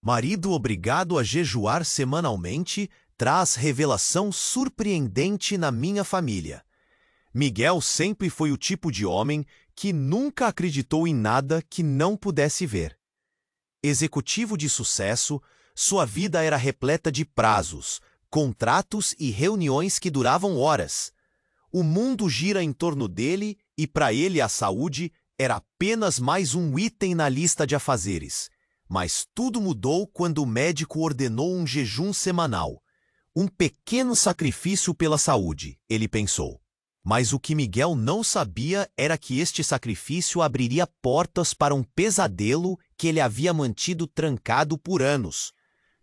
Marido obrigado a jejuar semanalmente traz revelação surpreendente na minha família. Miguel sempre foi o tipo de homem que nunca acreditou em nada que não pudesse ver. Executivo de sucesso, sua vida era repleta de prazos, contratos e reuniões que duravam horas. O mundo gira em torno dele e para ele a saúde era apenas mais um item na lista de afazeres. Mas tudo mudou quando o médico ordenou um jejum semanal. Um pequeno sacrifício pela saúde, ele pensou. Mas o que Miguel não sabia era que este sacrifício abriria portas para um pesadelo que ele havia mantido trancado por anos.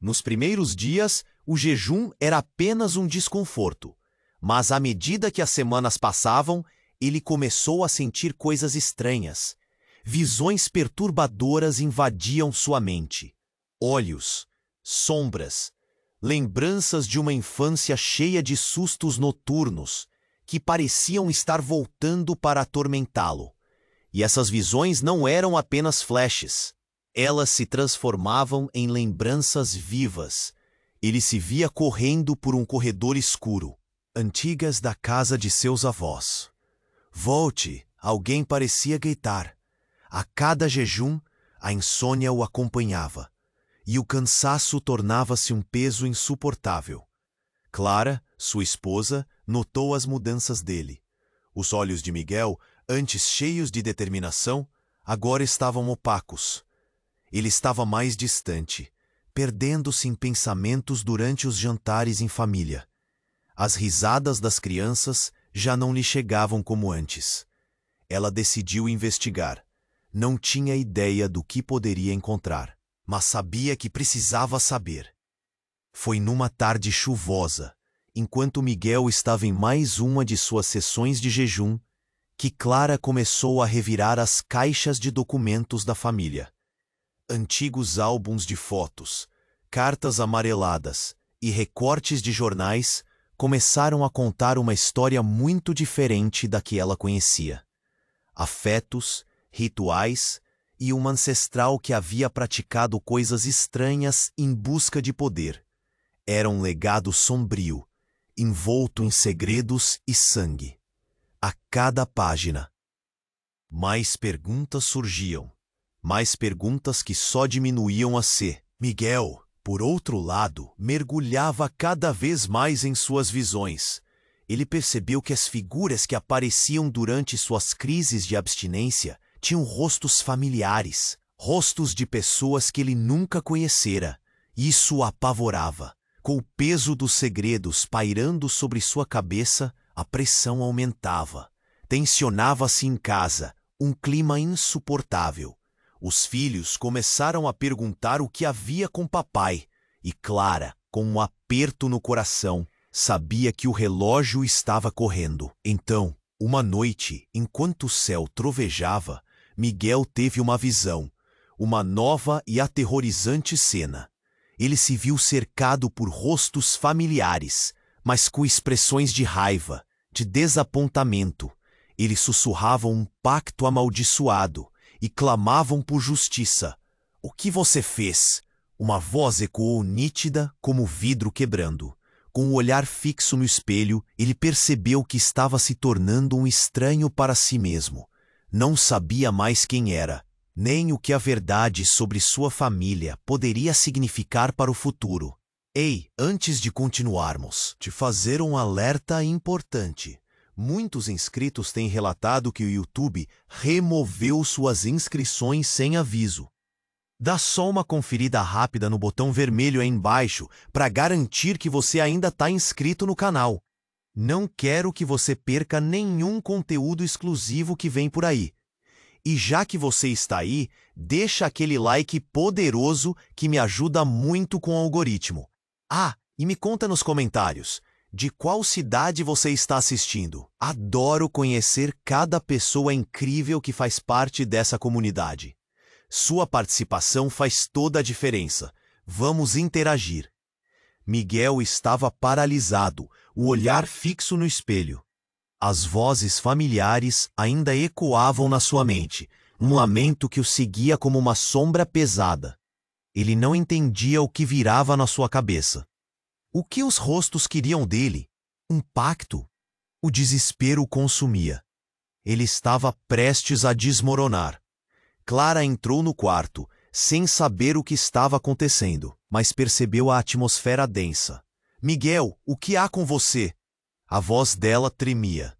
Nos primeiros dias, o jejum era apenas um desconforto. Mas à medida que as semanas passavam, ele começou a sentir coisas estranhas. Visões perturbadoras invadiam sua mente. Olhos, sombras, lembranças de uma infância cheia de sustos noturnos que pareciam estar voltando para atormentá-lo. E essas visões não eram apenas flashes. Elas se transformavam em lembranças vivas. Ele se via correndo por um corredor escuro, antigas da casa de seus avós. Volte, alguém parecia gritar. A cada jejum, a insônia o acompanhava, e o cansaço tornava-se um peso insuportável. Clara, sua esposa, notou as mudanças dele. Os olhos de Miguel, antes cheios de determinação, agora estavam opacos. Ele estava mais distante, perdendo-se em pensamentos durante os jantares em família. As risadas das crianças já não lhe chegavam como antes. Ela decidiu investigar. Não tinha ideia do que poderia encontrar, mas sabia que precisava saber. Foi numa tarde chuvosa, enquanto Miguel estava em mais uma de suas sessões de jejum, que Clara começou a revirar as caixas de documentos da família. Antigos álbuns de fotos, cartas amareladas e recortes de jornais começaram a contar uma história muito diferente da que ela conhecia. Afetos, rituais e uma ancestral que havia praticado coisas estranhas em busca de poder. Era um legado sombrio, envolto em segredos e sangue. A cada página, mais perguntas surgiam, mais perguntas que só diminuíam a ser. Miguel, por outro lado, mergulhava cada vez mais em suas visões. Ele percebeu que as figuras que apareciam durante suas crises de abstinência tinham rostos familiares, rostos de pessoas que ele nunca conhecera. Isso o apavorava. Com o peso dos segredos pairando sobre sua cabeça, a pressão aumentava. Tensionava-se em casa, um clima insuportável. Os filhos começaram a perguntar o que havia com papai, e Clara, com um aperto no coração, sabia que o relógio estava correndo. Então, uma noite, enquanto o céu trovejava, Miguel teve uma visão, uma nova e aterrorizante cena. Ele se viu cercado por rostos familiares, mas com expressões de raiva, de desapontamento. Eles sussurravam um pacto amaldiçoado e clamavam por justiça. "O que você fez?" Uma voz ecoou nítida como vidro quebrando. Com o olhar fixo no espelho, ele percebeu que estava se tornando um estranho para si mesmo. Não sabia mais quem era, nem o que a verdade sobre sua família poderia significar para o futuro. Ei, antes de continuarmos, te fazer um alerta importante. Muitos inscritos têm relatado que o YouTube removeu suas inscrições sem aviso. Dá só uma conferida rápida no botão vermelho aí embaixo para garantir que você ainda está inscrito no canal. Não quero que você perca nenhum conteúdo exclusivo que vem por aí. E já que você está aí, deixa aquele like poderoso que me ajuda muito com o algoritmo. Ah, e me conta nos comentários, de qual cidade você está assistindo? Adoro conhecer cada pessoa incrível que faz parte dessa comunidade. Sua participação faz toda a diferença. Vamos interagir. Miguel estava paralisado, o olhar fixo no espelho. As vozes familiares ainda ecoavam na sua mente, um lamento que o seguia como uma sombra pesada. Ele não entendia o que virava na sua cabeça. O que os rostos queriam dele? Um pacto? O desespero o consumia. Ele estava prestes a desmoronar. Clara entrou no quarto, sem saber o que estava acontecendo, mas percebeu a atmosfera densa. Miguel, o que há com você? A voz dela tremia.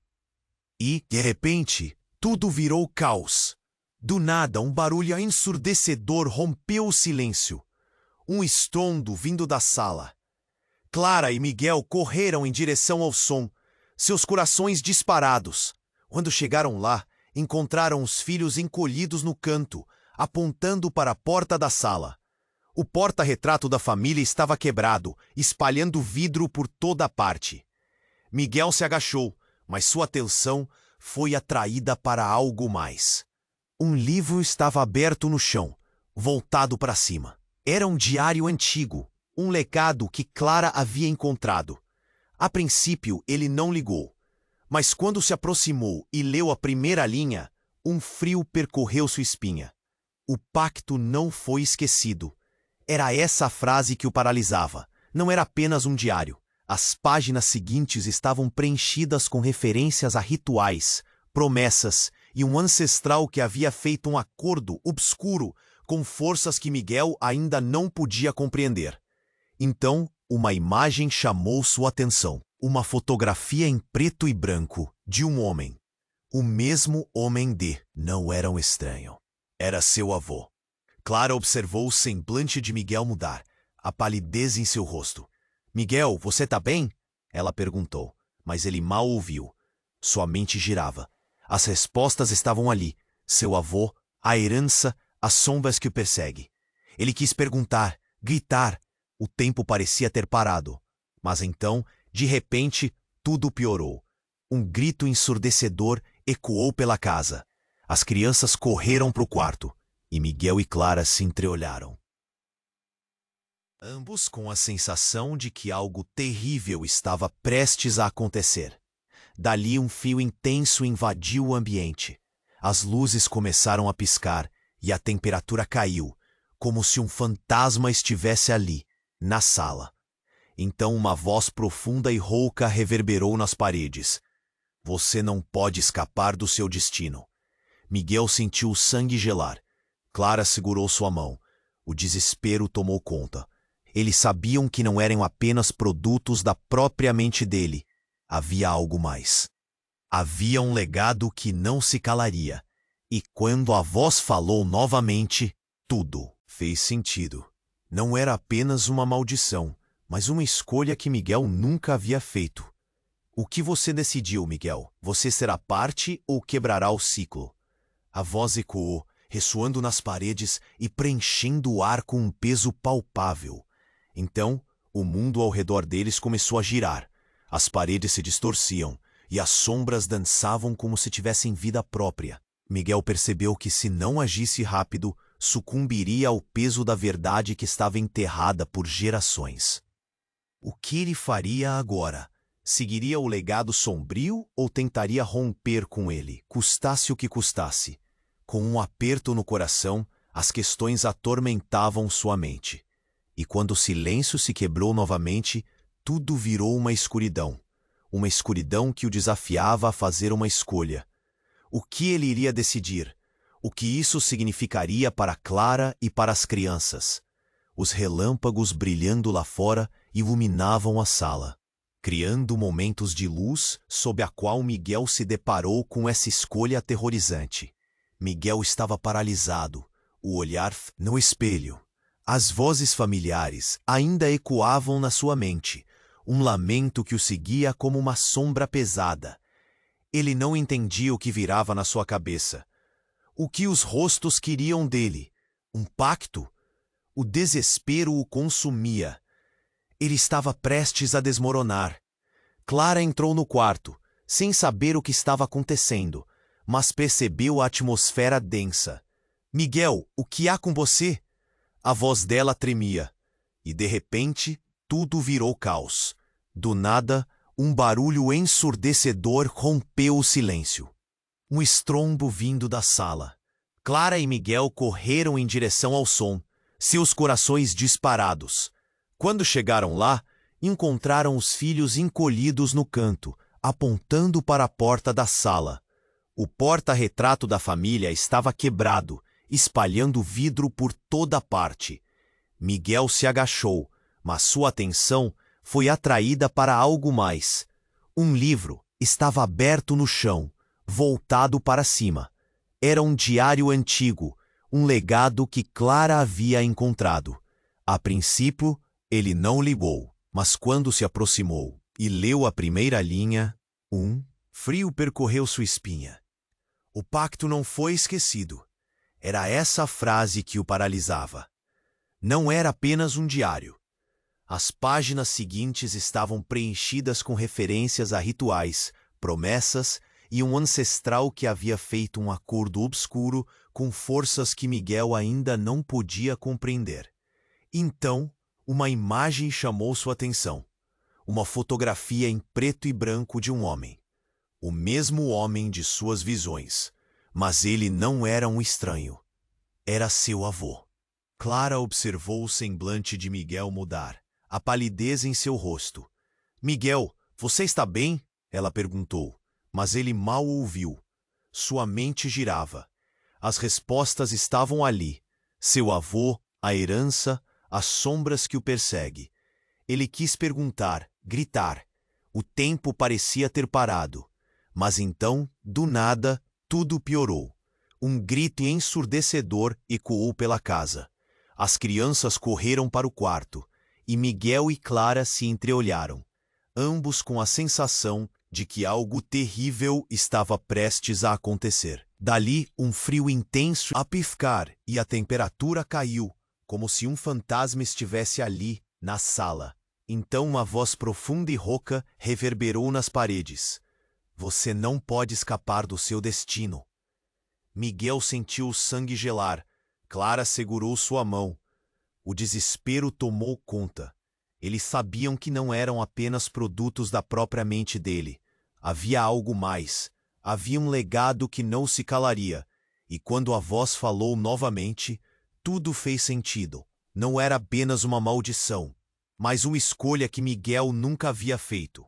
E, de repente, tudo virou caos. Do nada, um barulho ensurdecedor rompeu o silêncio. Um estrondo vindo da sala. Clara e Miguel correram em direção ao som, seus corações disparados. Quando chegaram lá, encontraram os filhos encolhidos no canto, apontando para a porta da sala. O porta-retrato da família estava quebrado, espalhando vidro por toda a parte. Miguel se agachou, mas sua atenção foi atraída para algo mais. Um livro estava aberto no chão, voltado para cima. Era um diário antigo, um legado que Clara havia encontrado. A princípio, ele não ligou, mas quando se aproximou e leu a primeira linha, um frio percorreu sua espinha. O pacto não foi esquecido. Era essa a frase que o paralisava. Não era apenas um diário. As páginas seguintes estavam preenchidas com referências a rituais, promessas e um ancestral que havia feito um acordo obscuro com forças que Miguel ainda não podia compreender. Então, uma imagem chamou sua atenção. Uma fotografia em preto e branco de um homem. O mesmo homem não era um estranho. Era seu avô. Clara observou o semblante de Miguel mudar, a palidez em seu rosto. Miguel, você tá bem? Ela perguntou, mas ele mal ouviu. Sua mente girava. As respostas estavam ali. Seu avô, a herança, as sombras que o perseguem. Ele quis perguntar, gritar. O tempo parecia ter parado. Mas então, de repente, tudo piorou. Um grito ensurdecedor ecoou pela casa. As crianças correram para o quarto, e Miguel e Clara se entreolharam. Ambos com a sensação de que algo terrível estava prestes a acontecer. Dali um fio intenso invadiu o ambiente. As luzes começaram a piscar e a temperatura caiu, como se um fantasma estivesse ali, na sala. Então uma voz profunda e rouca reverberou nas paredes. Você não pode escapar do seu destino. Miguel sentiu o sangue gelar. Clara segurou sua mão. O desespero tomou conta. Eles sabiam que não eram apenas produtos da própria mente dele. Havia algo mais. Havia um legado que não se calaria. E quando a voz falou novamente, tudo fez sentido. Não era apenas uma maldição, mas uma escolha que Miguel nunca havia feito. O que você decidiu, Miguel? Você será parte ou quebrará o ciclo? A voz ecoou, ressoando nas paredes e preenchendo o ar com um peso palpável. Então, o mundo ao redor deles começou a girar. As paredes se distorciam e as sombras dançavam como se tivessem vida própria. Miguel percebeu que, se não agisse rápido, sucumbiria ao peso da verdade que estava enterrada por gerações. O que ele faria agora? Seguiria o legado sombrio ou tentaria romper com ele, custasse o que custasse? Com um aperto no coração, as questões atormentavam sua mente. E quando o silêncio se quebrou novamente, tudo virou uma escuridão. Uma escuridão que o desafiava a fazer uma escolha. O que ele iria decidir? O que isso significaria para Clara e para as crianças? Os relâmpagos brilhando lá fora iluminavam a sala, criando momentos de luz sob a qual Miguel se deparou com essa escolha aterrorizante. Miguel estava paralisado, o olhar no espelho. As vozes familiares ainda ecoavam na sua mente, um lamento que o seguia como uma sombra pesada. Ele não entendia o que virava na sua cabeça. O que os rostos queriam dele? Um pacto? O desespero o consumia. Ele estava prestes a desmoronar. Clara entrou no quarto, sem saber o que estava acontecendo, mas percebeu a atmosfera densa. Miguel, o que há com você? A voz dela tremia. E, de repente, tudo virou caos. Do nada, um barulho ensurdecedor rompeu o silêncio. Um estrondo vindo da sala. Clara e Miguel correram em direção ao som, seus corações disparados. Quando chegaram lá, encontraram os filhos encolhidos no canto, apontando para a porta da sala. O porta-retrato da família estava quebrado, espalhando vidro por toda parte. Miguel se agachou, mas sua atenção foi atraída para algo mais. Um livro estava aberto no chão, voltado para cima. Era um diário antigo, um legado que Clara havia encontrado. A princípio, ele não ligou, mas quando se aproximou e leu a primeira linha, frio percorreu sua espinha. O pacto não foi esquecido. Era essa a frase que o paralisava. Não era apenas um diário. As páginas seguintes estavam preenchidas com referências a rituais, promessas e um ancestral que havia feito um acordo obscuro com forças que Miguel ainda não podia compreender. Então, uma imagem chamou sua atenção. Uma fotografia em preto e branco de um homem. O mesmo homem de suas visões. Mas ele não era um estranho. Era seu avô. Clara observou o semblante de Miguel mudar, a palidez em seu rosto. "Miguel, você está bem?" ela perguntou, mas ele mal ouviu. Sua mente girava. As respostas estavam ali. Seu avô, a herança, as sombras que o perseguem. Ele quis perguntar, gritar. O tempo parecia ter parado. Mas então, do nada, tudo piorou. Um grito ensurdecedor ecoou pela casa. As crianças correram para o quarto, e Miguel e Clara se entreolharam, ambos com a sensação de que algo terrível estava prestes a acontecer. Dali, um frio intenso a piscar e a temperatura caiu, como se um fantasma estivesse ali, na sala. Então uma voz profunda e rouca reverberou nas paredes. "Você não pode escapar do seu destino." Miguel sentiu o sangue gelar. Clara segurou sua mão. O desespero tomou conta. Eles sabiam que não eram apenas produtos da própria mente dele. Havia algo mais. Havia um legado que não se calaria. E quando a voz falou novamente, tudo fez sentido. Não era apenas uma maldição, mas uma escolha que Miguel nunca havia feito.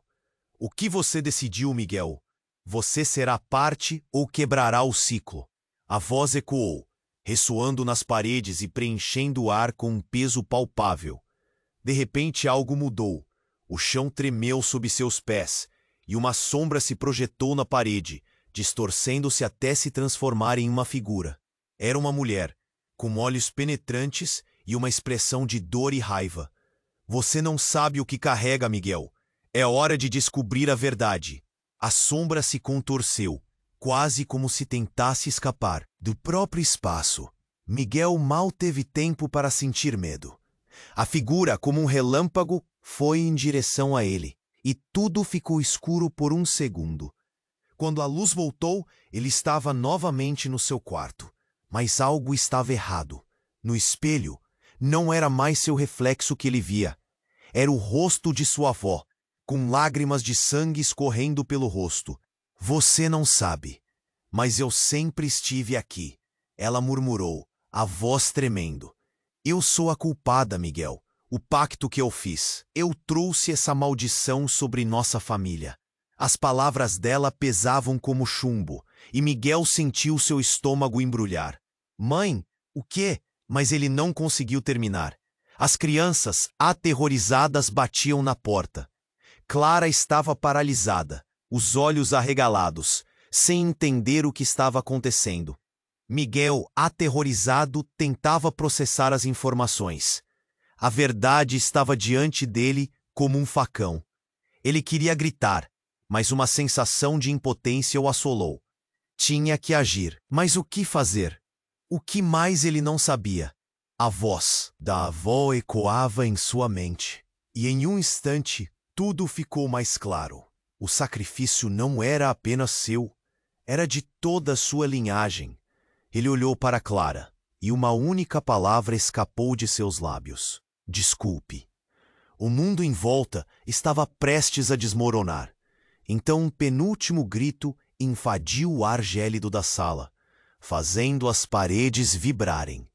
"O que você decidiu, Miguel? Você será parte ou quebrará o ciclo?" A voz ecoou, ressoando nas paredes e preenchendo o ar com um peso palpável. De repente algo mudou. O chão tremeu sob seus pés, e uma sombra se projetou na parede, distorcendo-se até se transformar em uma figura. Era uma mulher, com olhos penetrantes e uma expressão de dor e raiva. "Você não sabe o que carrega, Miguel. É hora de descobrir a verdade." A sombra se contorceu, quase como se tentasse escapar do próprio espaço. Miguel mal teve tempo para sentir medo. A figura, como um relâmpago, foi em direção a ele, e tudo ficou escuro por um segundo. Quando a luz voltou, ele estava novamente no seu quarto. Mas algo estava errado. No espelho, não era mais seu reflexo que ele via. Era o rosto de sua avó, com lágrimas de sangue escorrendo pelo rosto. "Você não sabe, mas eu sempre estive aqui," ela murmurou, a voz tremendo. "Eu sou a culpada, Miguel. O pacto que eu fiz. Eu trouxe essa maldição sobre nossa família." As palavras dela pesavam como chumbo, e Miguel sentiu seu estômago embrulhar. "Mãe, o quê?" Mas ele não conseguiu terminar. As crianças, aterrorizadas, batiam na porta. Clara estava paralisada, os olhos arregalados, sem entender o que estava acontecendo. Miguel, aterrorizado, tentava processar as informações. A verdade estava diante dele como um facão. Ele queria gritar, mas uma sensação de impotência o assolou. Tinha que agir, mas o que fazer? O que mais ele não sabia? A voz da avó ecoava em sua mente, e em um instante tudo ficou mais claro. O sacrifício não era apenas seu, era de toda a sua linhagem. Ele olhou para Clara, e uma única palavra escapou de seus lábios: "Desculpe." O mundo em volta estava prestes a desmoronar. Então um penúltimo grito invadiu o ar gélido da sala, fazendo as paredes vibrarem.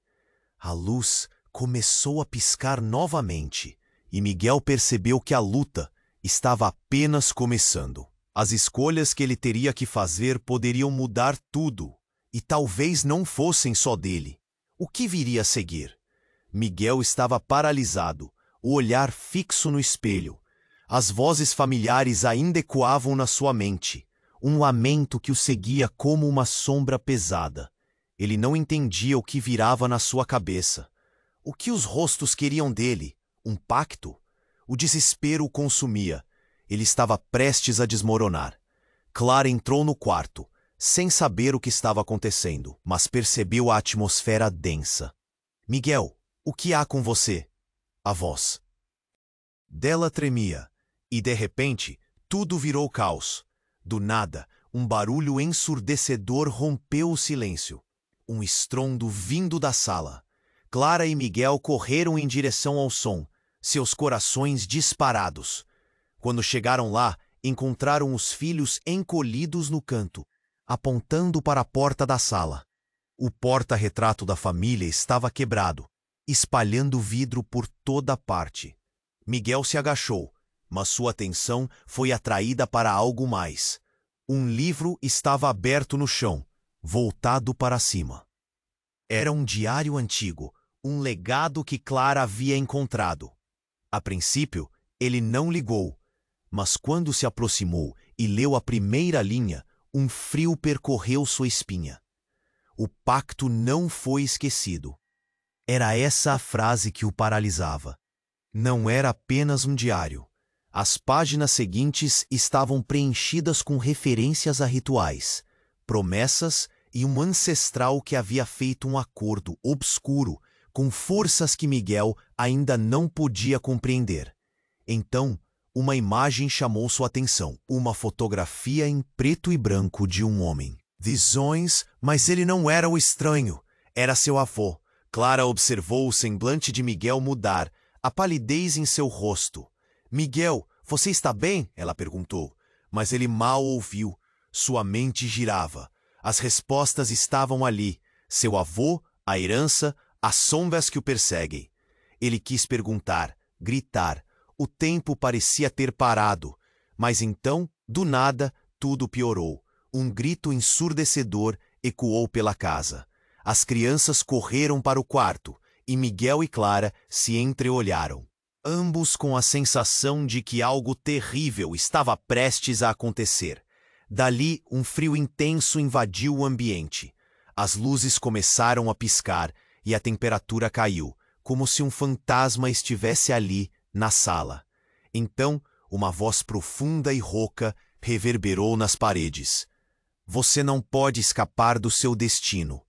A luz começou a piscar novamente, e Miguel percebeu que a luta estava apenas começando. As escolhas que ele teria que fazer poderiam mudar tudo, e talvez não fossem só dele. O que viria a seguir? Miguel estava paralisado, o olhar fixo no espelho. As vozes familiares ainda ecoavam na sua mente, um lamento que o seguia como uma sombra pesada. Ele não entendia o que virava na sua cabeça. O que os rostos queriam dele? Um pacto? O desespero o consumia. Ele estava prestes a desmoronar. Clara entrou no quarto, sem saber o que estava acontecendo, mas percebeu a atmosfera densa. Miguel, o que há com você? A voz dela tremia, e de repente, tudo virou caos. Do nada, um barulho ensurdecedor rompeu o silêncio. Um estrondo vindo da sala. Clara e Miguel correram em direção ao som, seus corações disparados. Quando chegaram lá, encontraram os filhos encolhidos no canto, apontando para a porta da sala. O porta-retrato da família estava quebrado, espalhando vidro por toda parte. Miguel se agachou, mas sua atenção foi atraída para algo mais. Um livro estava aberto no chão, voltado para cima. Era um diário antigo, um legado que Clara havia encontrado. A princípio, ele não ligou, mas quando se aproximou e leu a primeira linha, um frio percorreu sua espinha. O pacto não foi esquecido. Era essa a frase que o paralisava. Não era apenas um diário. As páginas seguintes estavam preenchidas com referências a rituais, promessas e um ancestral que havia feito um acordo obscuro com forças que Miguel ainda não podia compreender. Então, uma imagem chamou sua atenção, uma fotografia em preto e branco de um homem. Visões, mas ele não era o estranho, era seu avô. Clara observou o semblante de Miguel mudar, a palidez em seu rosto. Miguel, você está bem? Ela perguntou, mas ele mal ouviu. Sua mente girava. As respostas estavam ali. Seu avô, a herança, as sombras que o perseguem. Ele quis perguntar, gritar. O tempo parecia ter parado. Mas então, do nada, tudo piorou. Um grito ensurdecedor ecoou pela casa. As crianças correram para o quarto, e Miguel e Clara se entreolharam. Ambos com a sensação de que algo terrível estava prestes a acontecer. Dali, um frio intenso invadiu o ambiente. As luzes começaram a piscar e a temperatura caiu, como se um fantasma estivesse ali, na sala. Então, uma voz profunda e rouca reverberou nas paredes. Você não pode escapar do seu destino.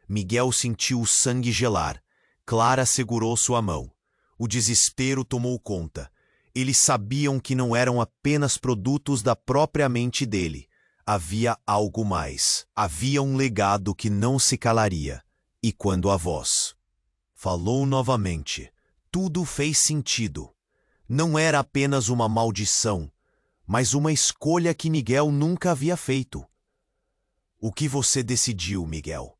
Miguel sentiu o sangue gelar. Clara segurou sua mão. O desespero tomou conta. Eles sabiam que não eram apenas produtos da própria mente dele. Havia algo mais. Havia um legado que não se calaria. E quando a voz falou novamente, tudo fez sentido. Não era apenas uma maldição, mas uma escolha que Miguel nunca havia feito. O que você decidiu, Miguel?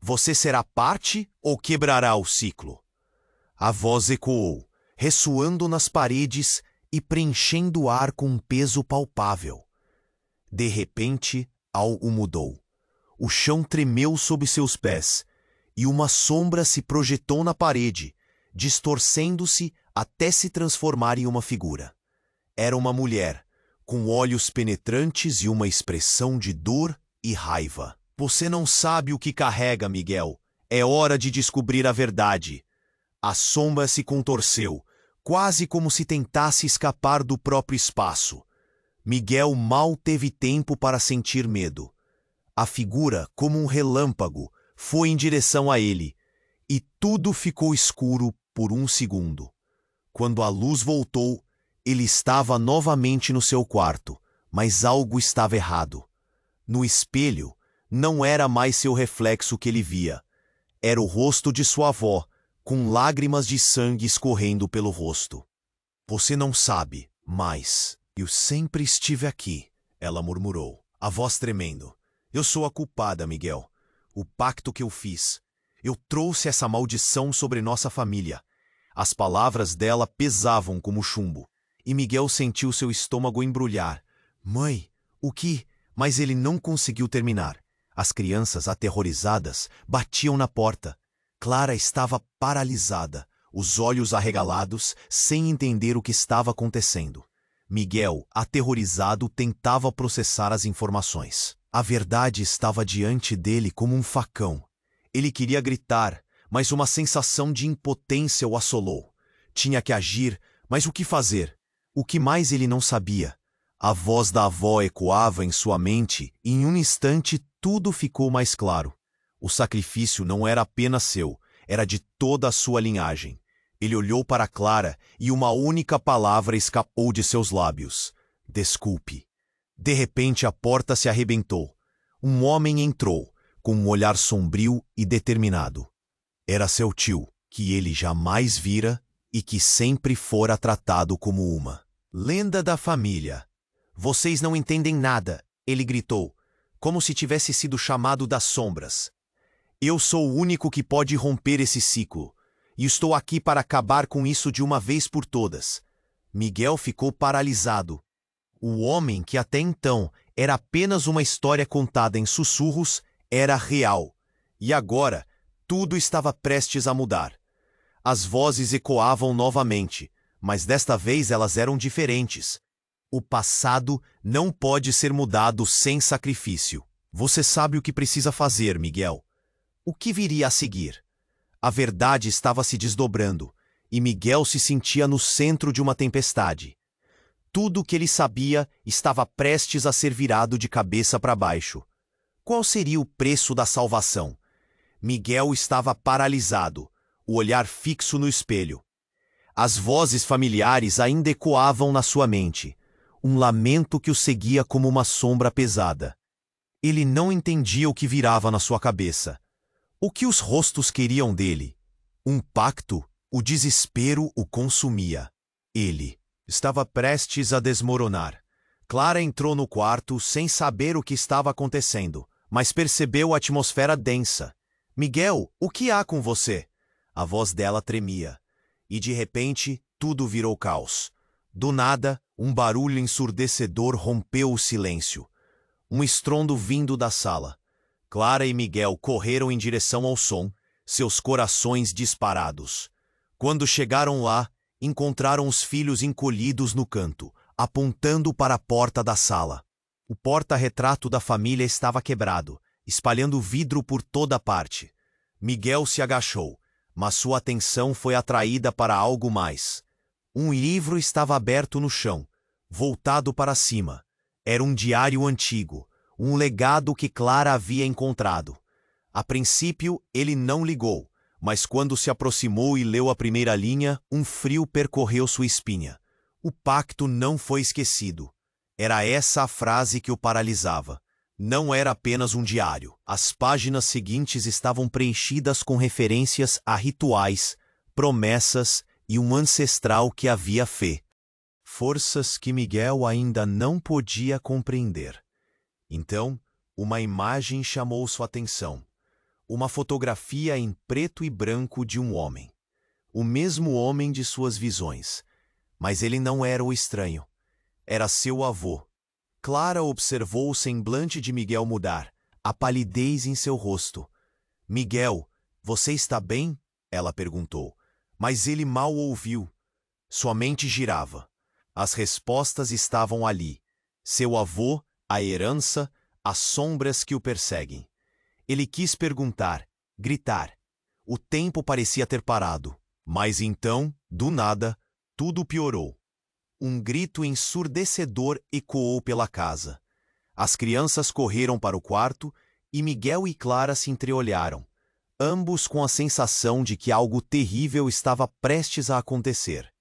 Você será parte ou quebrará o ciclo? A voz ecoou, ressoando nas paredes e preenchendo o ar com um peso palpável. De repente, algo mudou. O chão tremeu sob seus pés, e uma sombra se projetou na parede, distorcendo-se até se transformar em uma figura. Era uma mulher, com olhos penetrantes e uma expressão de dor e raiva. Você não sabe o que carrega, Miguel. É hora de descobrir a verdade. A sombra se contorceu, quase como se tentasse escapar do próprio espaço. Miguel mal teve tempo para sentir medo. A figura, como um relâmpago, foi em direção a ele, e tudo ficou escuro por um segundo. Quando a luz voltou, ele estava novamente no seu quarto, mas algo estava errado. No espelho, não era mais seu reflexo que ele via. Era o rosto de sua avó, com lágrimas de sangue escorrendo pelo rosto. Você não sabe, mas eu sempre estive aqui, ela murmurou, a voz tremendo. Eu sou a culpada, Miguel. O pacto que eu fiz. Eu trouxe essa maldição sobre nossa família. As palavras dela pesavam como chumbo, e Miguel sentiu seu estômago embrulhar. Mãe, o que? Mas ele não conseguiu terminar. As crianças, aterrorizadas, batiam na porta. Clara estava paralisada, os olhos arregalados, sem entender o que estava acontecendo. Miguel, aterrorizado, tentava processar as informações. A verdade estava diante dele como um facão. Ele queria gritar, mas uma sensação de impotência o assolou. Tinha que agir, mas o que fazer? O que mais ele não sabia? A voz da avó ecoava em sua mente e em um instante tudo ficou mais claro. O sacrifício não era apenas seu, era de toda a sua linhagem. Ele olhou para Clara e uma única palavra escapou de seus lábios. Desculpe. De repente a porta se arrebentou. Um homem entrou, com um olhar sombrio e determinado. Era seu tio, que ele jamais vira e que sempre fora tratado como uma lenda da família. Vocês não entendem nada, ele gritou, como se tivesse sido chamado das sombras. Eu sou o único que pode romper esse ciclo, e estou aqui para acabar com isso de uma vez por todas. Miguel ficou paralisado. O homem que até então era apenas uma história contada em sussurros era real. E agora, tudo estava prestes a mudar. As vozes ecoavam novamente, mas desta vez elas eram diferentes. O passado não pode ser mudado sem sacrifício. Você sabe o que precisa fazer, Miguel. O que viria a seguir? A verdade estava se desdobrando, e Miguel se sentia no centro de uma tempestade. Tudo o que ele sabia estava prestes a ser virado de cabeça para baixo. Qual seria o preço da salvação? Miguel estava paralisado, o olhar fixo no espelho. As vozes familiares ainda ecoavam na sua mente, um lamento que o seguia como uma sombra pesada. Ele não entendia o que virava na sua cabeça. O que os rostos queriam dele? Um pacto? O desespero o consumia. Ele estava prestes a desmoronar. Clara entrou no quarto sem saber o que estava acontecendo, mas percebeu a atmosfera densa. Miguel, o que há com você? A voz dela tremia. E de repente, tudo virou caos. Do nada, um barulho ensurdecedor rompeu o silêncio. Um estrondo vindo da sala. Clara e Miguel correram em direção ao som, seus corações disparados. Quando chegaram lá, encontraram os filhos encolhidos no canto, apontando para a porta da sala. O porta-retrato da família estava quebrado, espalhando vidro por toda parte. Miguel se agachou, mas sua atenção foi atraída para algo mais. Um livro estava aberto no chão, voltado para cima. Era um diário antigo, um legado que Clara havia encontrado. A princípio, ele não ligou, mas quando se aproximou e leu a primeira linha, um frio percorreu sua espinha. O pacto não foi esquecido. Era essa a frase que o paralisava. Não era apenas um diário. As páginas seguintes estavam preenchidas com referências a rituais, promessas e um ancestral que havia fé. Forças que Miguel ainda não podia compreender. Então, uma imagem chamou sua atenção. Uma fotografia em preto e branco de um homem. O mesmo homem de suas visões. Mas ele não era o estranho. Era seu avô. Clara observou o semblante de Miguel mudar, a palidez em seu rosto. Miguel, você está bem? Ela perguntou. Mas ele mal ouviu. Sua mente girava. As respostas estavam ali. Seu avô, a herança, as sombras que o perseguem. Ele quis perguntar, gritar. O tempo parecia ter parado. Mas então, do nada, tudo piorou. Um grito ensurdecedor ecoou pela casa. As crianças correram para o quarto e Miguel e Clara se entreolharam, ambos com a sensação de que algo terrível estava prestes a acontecer.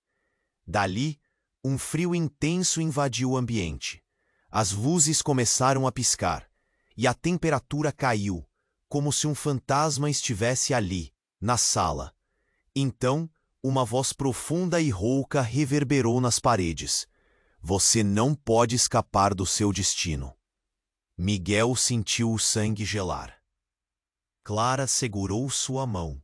Dali, um frio intenso invadiu o ambiente. As luzes começaram a piscar e a temperatura caiu, como se um fantasma estivesse ali, na sala. Então, uma voz profunda e rouca reverberou nas paredes. Você não pode escapar do seu destino. Miguel sentiu o sangue gelar. Clara segurou sua mão.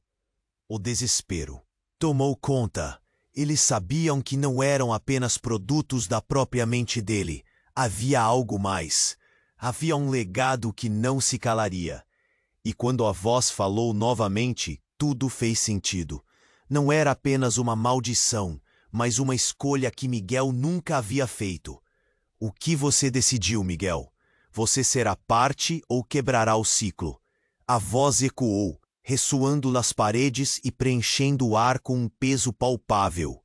O desespero tomou conta. Eles sabiam que não eram apenas produtos da própria mente dele. Havia algo mais. Havia um legado que não se calaria. E quando a voz falou novamente, tudo fez sentido. Não era apenas uma maldição, mas uma escolha que Miguel nunca havia feito. O que você decidiu, Miguel? Você será parte ou quebrará o ciclo? A voz ecoou, ressoando nas paredes e preenchendo o ar com um peso palpável.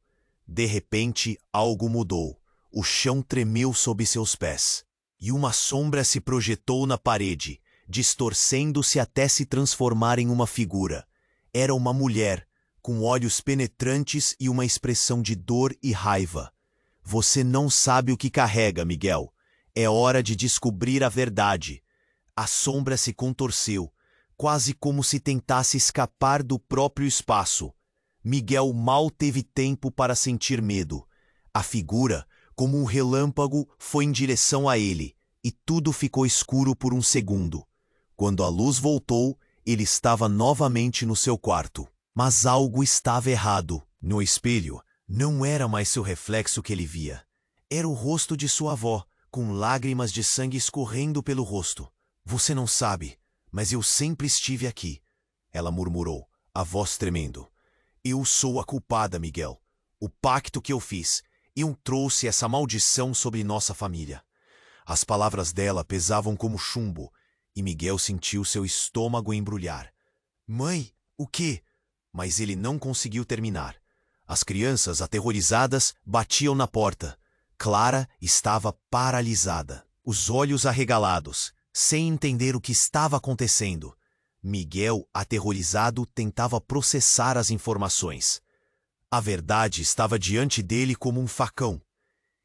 De repente, algo mudou. O chão tremeu sob seus pés. E uma sombra se projetou na parede, distorcendo-se até se transformar em uma figura. Era uma mulher, com olhos penetrantes e uma expressão de dor e raiva. Você não sabe o que carrega, Miguel. É hora de descobrir a verdade. A sombra se contorceu, quase como se tentasse escapar do próprio espaço. Miguel mal teve tempo para sentir medo. A figura, como um relâmpago, foi em direção a ele, e tudo ficou escuro por um segundo. Quando a luz voltou, ele estava novamente no seu quarto. Mas algo estava errado. No espelho, não era mais seu reflexo que ele via. Era o rosto de sua avó, com lágrimas de sangue escorrendo pelo rosto. Você não sabe, mas eu sempre estive aqui, ela murmurou, a voz tremendo. Eu sou a culpada, Miguel. O pacto que eu fiz. Eu trouxe essa maldição sobre nossa família. As palavras dela pesavam como chumbo, e Miguel sentiu seu estômago embrulhar. Mãe, o quê? Mas ele não conseguiu terminar. As crianças, aterrorizadas, batiam na porta. Clara estava paralisada, os olhos arregalados, sem entender o que estava acontecendo. Miguel, aterrorizado, tentava processar as informações. A verdade estava diante dele como um facão.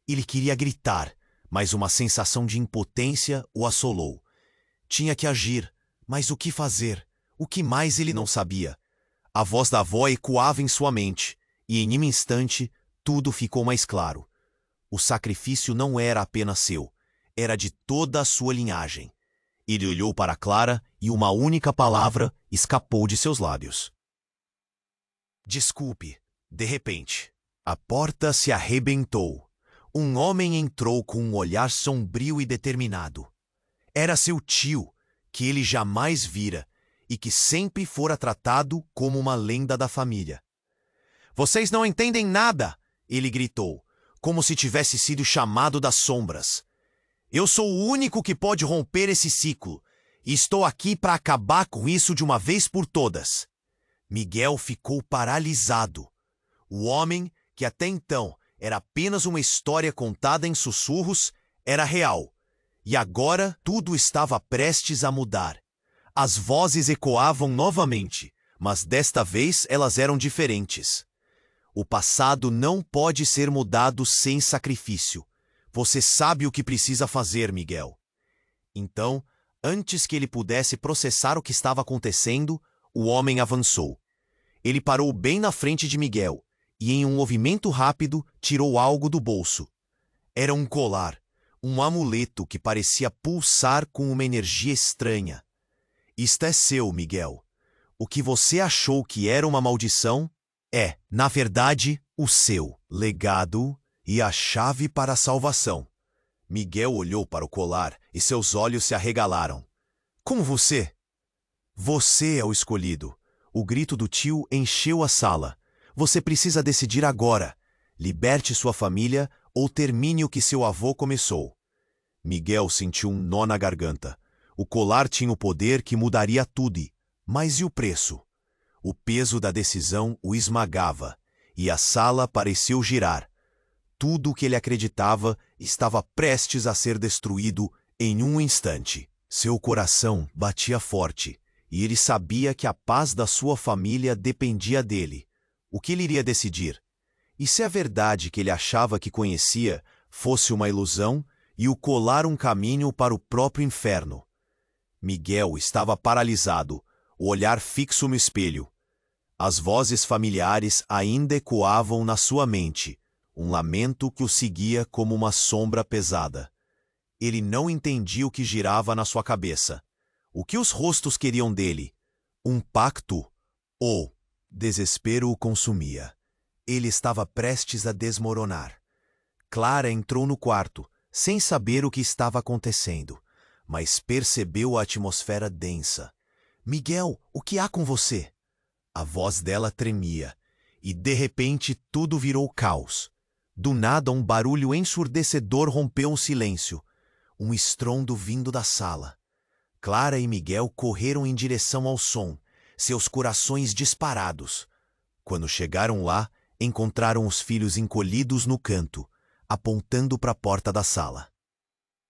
Ele queria gritar, mas uma sensação de impotência o assolou. Tinha que agir, mas o que fazer? O que mais ele não sabia? A voz da avó ecoava em sua mente, e em um instante tudo ficou mais claro. O sacrifício não era apenas seu, era de toda a sua linhagem. Ele olhou para Clara e uma única palavra escapou de seus lábios. Desculpe. De repente, a porta se arrebentou. Um homem entrou com um olhar sombrio e determinado. Era seu tio, que ele jamais vira e que sempre fora tratado como uma lenda da família. Vocês não entendem nada, ele gritou, como se tivesse sido chamado das sombras. Eu sou o único que pode romper esse ciclo, e estou aqui para acabar com isso de uma vez por todas. Miguel ficou paralisado. O homem, que até então era apenas uma história contada em sussurros, era real. E agora tudo estava prestes a mudar. As vozes ecoavam novamente, mas desta vez elas eram diferentes. O passado não pode ser mudado sem sacrifício. Você sabe o que precisa fazer, Miguel. Então, antes que ele pudesse processar o que estava acontecendo, o homem avançou. Ele parou bem na frente de Miguel e, em um movimento rápido, tirou algo do bolso. Era um colar, um amuleto que parecia pulsar com uma energia estranha. Isto é seu, Miguel. O que você achou que era uma maldição é, na verdade, o seu legado e a chave para a salvação. Miguel olhou para o colar e seus olhos se arregalaram. Como você? Você é o escolhido. O grito do tio encheu a sala. Você precisa decidir agora. Liberte sua família ou termine o que seu avô começou. Miguel sentiu um nó na garganta. O colar tinha o poder que mudaria tudo. Mas e o preço? O peso da decisão o esmagava, e a sala pareceu girar. Tudo o que ele acreditava estava prestes a ser destruído em um instante. Seu coração batia forte, e ele sabia que a paz da sua família dependia dele. O que ele iria decidir? E se a verdade que ele achava que conhecia fosse uma ilusão e o colar um caminho para o próprio inferno? Miguel estava paralisado, o olhar fixo no espelho. As vozes familiares ainda ecoavam na sua mente, um lamento que o seguia como uma sombra pesada. Ele não entendia o que girava na sua cabeça. O que os rostos queriam dele? Um pacto? Ou desespero o consumia. Ele estava prestes a desmoronar. Clara entrou no quarto, sem saber o que estava acontecendo, mas percebeu a atmosfera densa. Miguel, o que há com você? A voz dela tremia, e de repente tudo virou caos. Do nada um barulho ensurdecedor rompeu o silêncio. Um estrondo vindo da sala. Clara e Miguel correram em direção ao som, seus corações disparados. Quando chegaram lá, encontraram os filhos encolhidos no canto, apontando para a porta da sala.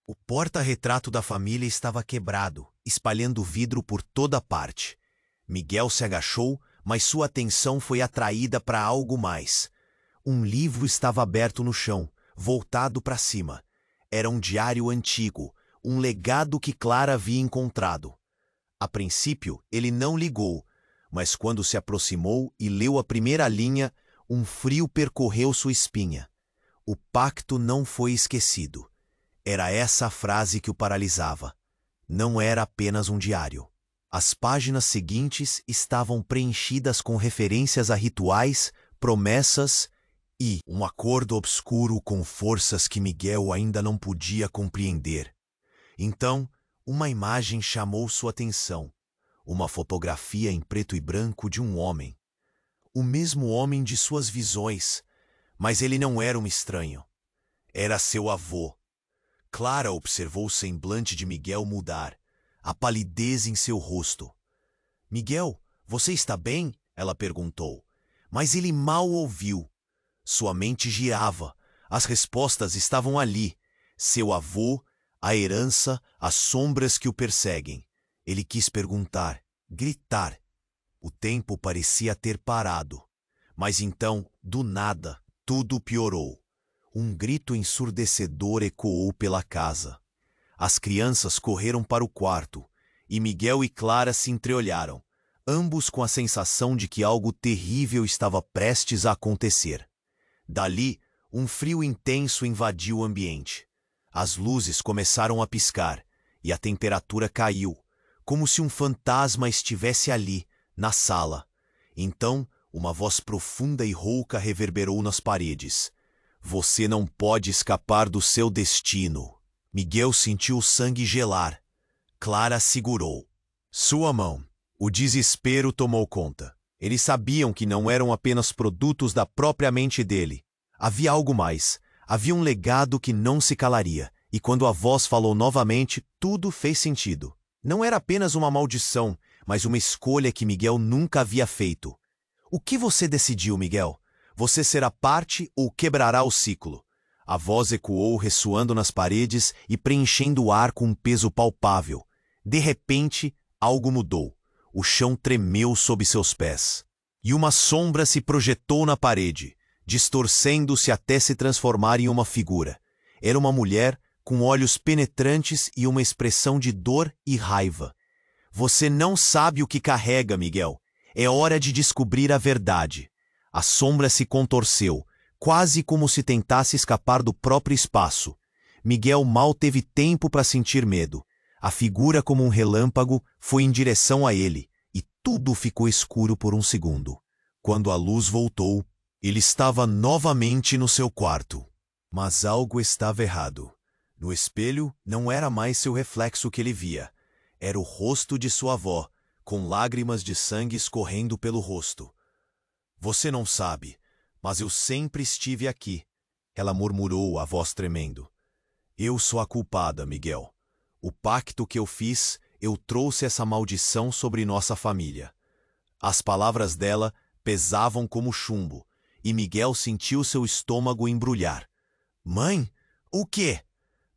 O porta-retrato da família estava quebrado, espalhando vidro por toda parte. Miguel se agachou, mas sua atenção foi atraída para algo mais. Um livro estava aberto no chão, voltado para cima. Era um diário antigo, um legado que Clara havia encontrado. A princípio, ele não ligou, mas quando se aproximou e leu a primeira linha, um frio percorreu sua espinha. O pacto não foi esquecido. Era essa a frase que o paralisava. Não era apenas um diário. As páginas seguintes estavam preenchidas com referências a rituais, promessas e um acordo obscuro com forças que Miguel ainda não podia compreender. Então, uma imagem chamou sua atenção. Uma fotografia em preto e branco de um homem. O mesmo homem de suas visões, mas ele não era um estranho. Era seu avô. Clara observou o semblante de Miguel mudar, a palidez em seu rosto. Miguel, você está bem? Ela perguntou. Mas ele mal ouviu. Sua mente girava. As respostas estavam ali. Seu avô, a herança, as sombras que o perseguem. Ele quis perguntar, gritar. O tempo parecia ter parado. Mas então, do nada, tudo piorou. Um grito ensurdecedor ecoou pela casa. As crianças correram para o quarto, e Miguel e Clara se entreolharam, ambos com a sensação de que algo terrível estava prestes a acontecer. Dali, um frio intenso invadiu o ambiente. As luzes começaram a piscar, e a temperatura caiu, como se um fantasma estivesse ali, na sala. Então, uma voz profunda e rouca reverberou nas paredes. Você não pode escapar do seu destino. Miguel sentiu o sangue gelar. Clara segurou sua mão. O desespero tomou conta. Eles sabiam que não eram apenas produtos da própria mente dele. Havia algo mais. Havia um legado que não se calaria. E quando a voz falou novamente, tudo fez sentido. Não era apenas uma maldição, mas uma escolha que Miguel nunca havia feito. O que você decidiu, Miguel? Você será parte ou quebrará o ciclo? A voz ecoou, ressoando nas paredes e preenchendo o ar com um peso palpável. De repente, algo mudou. O chão tremeu sob seus pés. E uma sombra se projetou na parede, distorcendo-se até se transformar em uma figura. Era uma mulher com olhos penetrantes e uma expressão de dor e raiva. Você não sabe o que carrega, Miguel. É hora de descobrir a verdade. A sombra se contorceu, quase como se tentasse escapar do próprio espaço. Miguel mal teve tempo para sentir medo. A figura, como um relâmpago, foi em direção a ele, e tudo ficou escuro por um segundo. Quando a luz voltou, ele estava novamente no seu quarto. Mas algo estava errado. No espelho, não era mais seu reflexo que ele via. Era o rosto de sua avó, com lágrimas de sangue escorrendo pelo rosto. Você não sabe, mas eu sempre estive aqui, ela murmurou, a voz tremendo. Eu sou a culpada, Miguel. O pacto que eu fiz, eu trouxe essa maldição sobre nossa família. As palavras dela pesavam como chumbo, e Miguel sentiu seu estômago embrulhar. Mãe? O quê?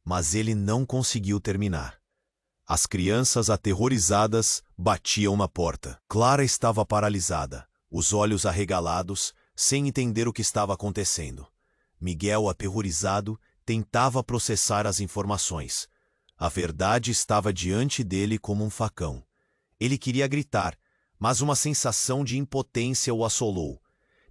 Mas ele não conseguiu terminar. As crianças, aterrorizadas, batiam na porta. Clara estava paralisada, os olhos arregalados, sem entender o que estava acontecendo. Miguel, aterrorizado, tentava processar as informações. A verdade estava diante dele como um facão. Ele queria gritar, mas uma sensação de impotência o assolou.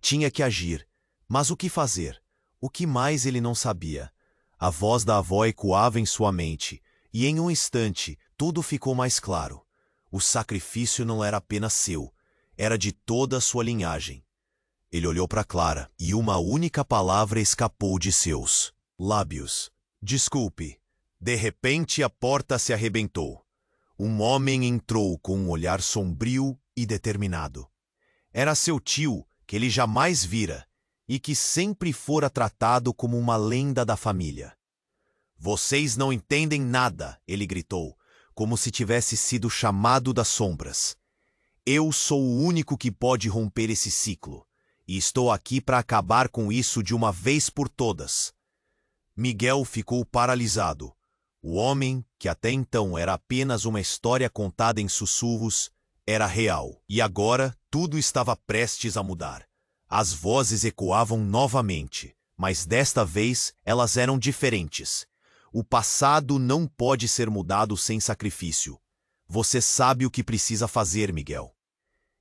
Tinha que agir, mas o que fazer? O que mais ele não sabia? A voz da avó ecoava em sua mente, e em um instante tudo ficou mais claro. O sacrifício não era apenas seu, era de toda a sua linhagem. Ele olhou para Clara e uma única palavra escapou de seus lábios. Desculpe. De repente a porta se arrebentou. Um homem entrou com um olhar sombrio e determinado. Era seu tio, que ele jamais vira, e que sempre fora tratado como uma lenda da família. Vocês não entendem nada, ele gritou, como se tivesse sido chamado das sombras. Eu sou o único que pode romper esse ciclo, e estou aqui para acabar com isso de uma vez por todas. Miguel ficou paralisado. O homem, que até então era apenas uma história contada em sussurros, era real. E agora tudo estava prestes a mudar. As vozes ecoavam novamente, mas desta vez elas eram diferentes. O passado não pode ser mudado sem sacrifício. Você sabe o que precisa fazer, Miguel.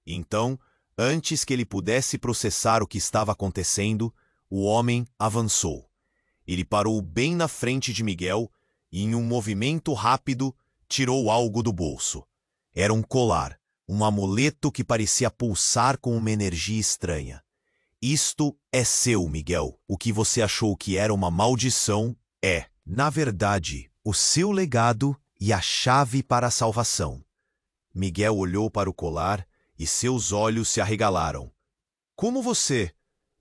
Então, antes que ele pudesse processar o que estava acontecendo, o homem avançou. Ele parou bem na frente de Miguel e, em um movimento rápido, tirou algo do bolso. Era um colar, um amuleto que parecia pulsar com uma energia estranha. Isto é seu, Miguel. O que você achou que era uma maldição é, na verdade, o seu legado e a chave para a salvação. Miguel olhou para o colar e seus olhos se arregalaram. Como você?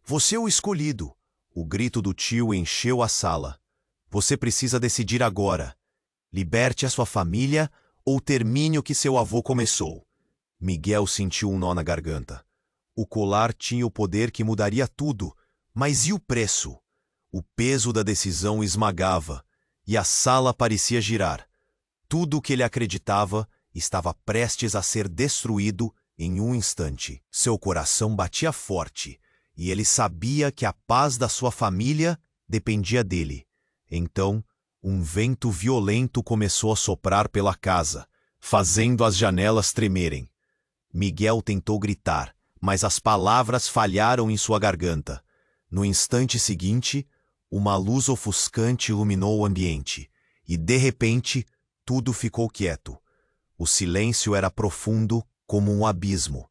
Você é o escolhido. O grito do tio encheu a sala. Você precisa decidir agora. Liberte a sua família ou termine o que seu avô começou. Miguel sentiu um nó na garganta. O colar tinha o poder que mudaria tudo, mas e o preço? O peso da decisão esmagava, e a sala parecia girar. Tudo o que ele acreditava estava prestes a ser destruído em um instante. Seu coração batia forte, e ele sabia que a paz da sua família dependia dele. Então, um vento violento começou a soprar pela casa, fazendo as janelas tremerem. Miguel tentou gritar, mas as palavras falharam em sua garganta. No instante seguinte, uma luz ofuscante iluminou o ambiente, e de repente, tudo ficou quieto. O silêncio era profundo como um abismo.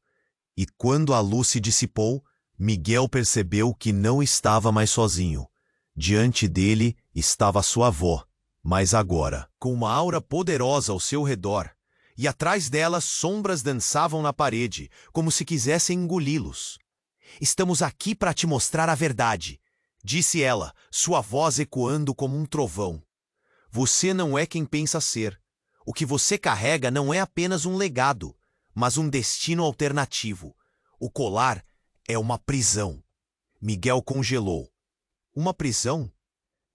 E quando a luz se dissipou, Miguel percebeu que não estava mais sozinho. Diante dele estava sua avó, mas agora, com uma aura poderosa ao seu redor, e atrás dela sombras dançavam na parede, como se quisessem engoli-los. Estamos aqui para te mostrar a verdade, disse ela, sua voz ecoando como um trovão. Você não é quem pensa ser. O que você carrega não é apenas um legado, mas um destino alternativo. O colar é uma prisão. Miguel congelou. Uma prisão?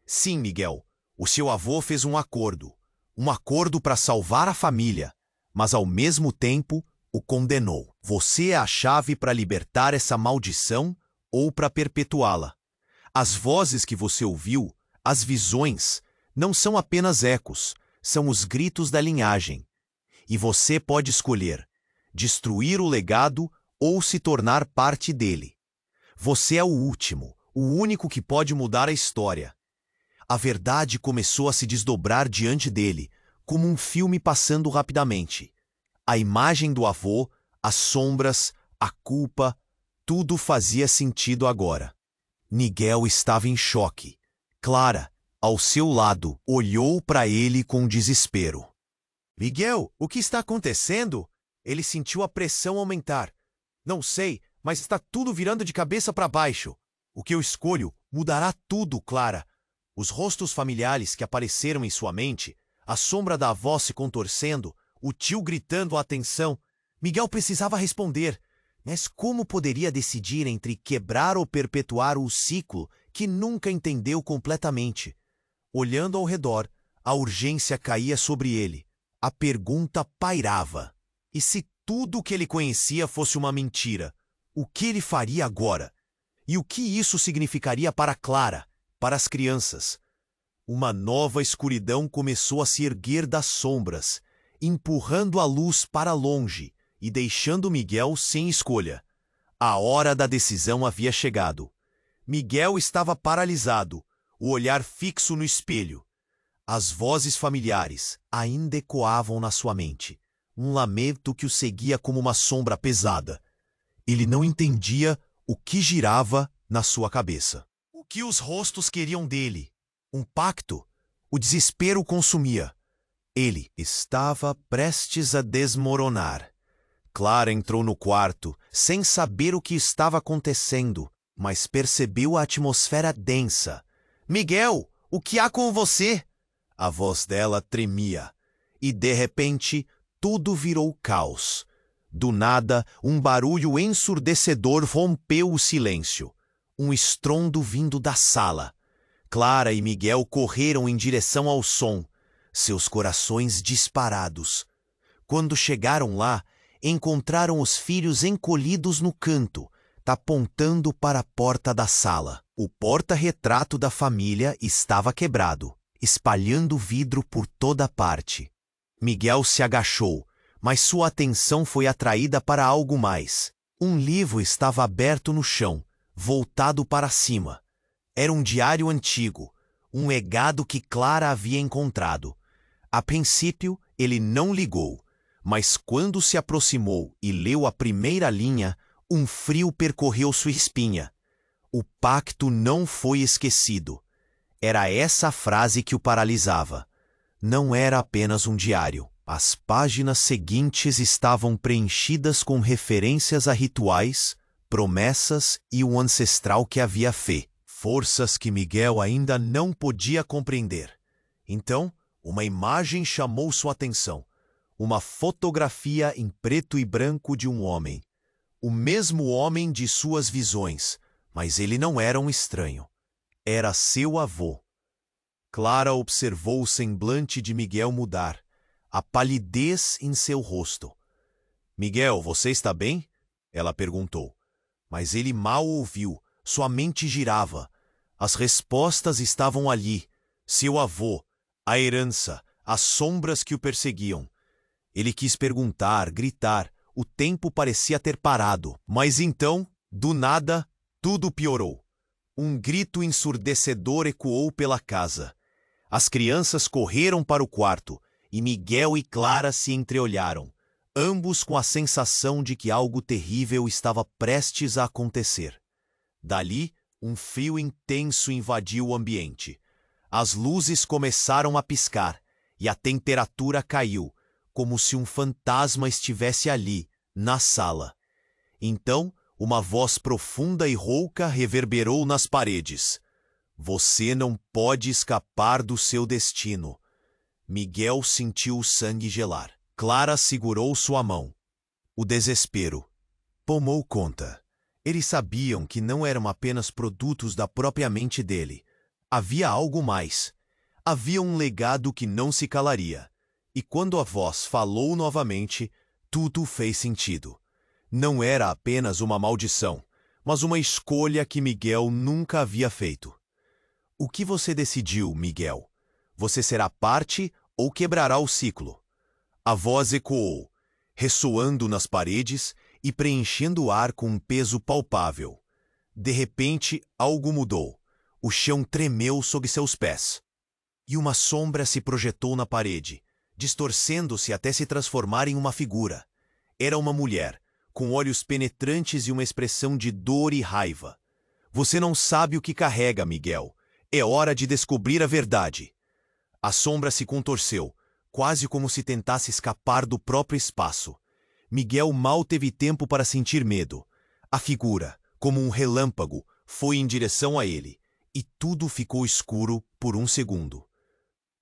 Sim, Miguel. O seu avô fez um acordo. Um acordo para salvar a família, mas ao mesmo tempo o condenou. Você é a chave para libertar essa maldição ou para perpetuá-la. As vozes que você ouviu, as visões, não são apenas ecos, são os gritos da linhagem. E você pode escolher destruir o legado ou se tornar parte dele. Você é o último, o único que pode mudar a história. A verdade começou a se desdobrar diante dele, como um filme passando rapidamente. A imagem do avô, as sombras, a culpa, tudo fazia sentido agora. Miguel estava em choque. Clara, ao seu lado, olhou para ele com desespero. Miguel, o que está acontecendo? Ele sentiu a pressão aumentar. Não sei, mas está tudo virando de cabeça para baixo. O que eu escolho mudará tudo, Clara. Os rostos familiares que apareceram em sua mente, a sombra da avó se contorcendo, o tio gritando a atenção. Miguel precisava responder, mas como poderia decidir entre quebrar ou perpetuar o ciclo que nunca entendeu completamente? Olhando ao redor, a urgência caía sobre ele. A pergunta pairava. E se tudo o que ele conhecia fosse uma mentira? O que ele faria agora? E o que isso significaria para Clara, para as crianças? Uma nova escuridão começou a se erguer das sombras, empurrando a luz para longe e deixando Miguel sem escolha. A hora da decisão havia chegado. Miguel estava paralisado, o olhar fixo no espelho. As vozes familiares ainda ecoavam na sua mente, um lamento que o seguia como uma sombra pesada. Ele não entendia o que girava na sua cabeça. O que os rostos queriam dele? Um pacto? O desespero o consumia. Ele estava prestes a desmoronar. Clara entrou no quarto, sem saber o que estava acontecendo, mas percebeu a atmosfera densa. "Miguel, o que há com você?" A voz dela tremia. E, de repente, tudo virou caos. Do nada, um barulho ensurdecedor rompeu o silêncio. Um estrondo vindo da sala. Clara e Miguel correram em direção ao som, seus corações disparados. Quando chegaram lá, encontraram os filhos encolhidos no canto, apontando para a porta da sala. O porta-retrato da família estava quebrado, espalhando vidro por toda parte. Miguel se agachou, mas sua atenção foi atraída para algo mais. Um livro estava aberto no chão, voltado para cima. Era um diário antigo, um legado que Clara havia encontrado. A princípio, ele não ligou, mas quando se aproximou e leu a primeira linha, um frio percorreu sua espinha. O pacto não foi esquecido. Era essa a frase que o paralisava. Não era apenas um diário. As páginas seguintes estavam preenchidas com referências a rituais, promessas e o ancestral que havia fé. Forças que Miguel ainda não podia compreender. Então, uma imagem chamou sua atenção. Uma fotografia em preto e branco de um homem. O mesmo homem de suas visões, mas ele não era um estranho. Era seu avô. Clara observou o semblante de Miguel mudar, a palidez em seu rosto. "Miguel, você está bem?" ela perguntou. Mas ele mal ouviu, sua mente girava. As respostas estavam ali. Seu avô, a herança, as sombras que o perseguiam. Ele quis perguntar, gritar. O tempo parecia ter parado. Mas então, do nada, tudo piorou. Um grito ensurdecedor ecoou pela casa. As crianças correram para o quarto, e Miguel e Clara se entreolharam, ambos com a sensação de que algo terrível estava prestes a acontecer. Dali, um frio intenso invadiu o ambiente. As luzes começaram a piscar, e a temperatura caiu, como se um fantasma estivesse ali, na sala. Então, uma voz profunda e rouca reverberou nas paredes. "Você não pode escapar do seu destino." Miguel sentiu o sangue gelar. Clara segurou sua mão. O desespero tomou conta. Eles sabiam que não eram apenas produtos da própria mente dele. Havia algo mais. Havia um legado que não se calaria. E quando a voz falou novamente, tudo fez sentido. Não era apenas uma maldição, mas uma escolha que Miguel nunca havia feito. "O que você decidiu, Miguel? Você será parte ou quebrará o ciclo?" A voz ecoou, ressoando nas paredes e preenchendo o ar com um peso palpável. De repente, algo mudou. O chão tremeu sob seus pés. E uma sombra se projetou na parede, distorcendo-se até se transformar em uma figura. Era uma mulher, com olhos penetrantes e uma expressão de dor e raiva. "Você não sabe o que carrega, Miguel. É hora de descobrir a verdade." A sombra se contorceu, quase como se tentasse escapar do próprio espaço. Miguel mal teve tempo para sentir medo. A figura, como um relâmpago, foi em direção a ele, e tudo ficou escuro por um segundo.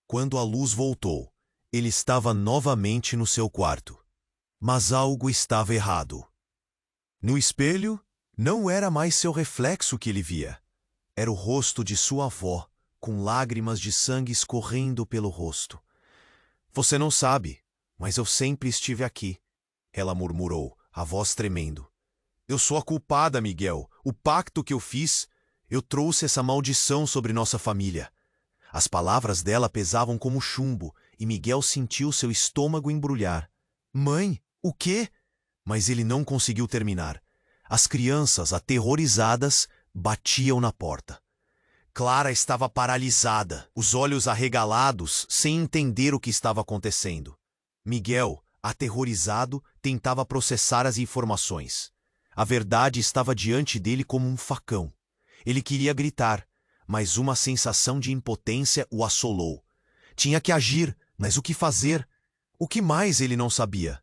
Quando a luz voltou, ele estava novamente no seu quarto. Mas algo estava errado. No espelho, não era mais seu reflexo que ele via. Era o rosto de sua avó, com lágrimas de sangue escorrendo pelo rosto. "Você não sabe, mas eu sempre estive aqui," ela murmurou, a voz tremendo. "Eu sou a culpada, Miguel. O pacto que eu fiz, eu trouxe essa maldição sobre nossa família." As palavras dela pesavam como chumbo, e Miguel sentiu seu estômago embrulhar. "Mãe, o quê?" Mas ele não conseguiu terminar. As crianças, aterrorizadas, batiam na porta. Clara estava paralisada, os olhos arregalados, sem entender o que estava acontecendo. Miguel, Aterrorizado, tentava processar as informações. A verdade estava diante dele como um facão. Ele queria gritar, mas uma sensação de impotência o assolou. Tinha que agir, mas o que fazer? O que mais ele não sabia?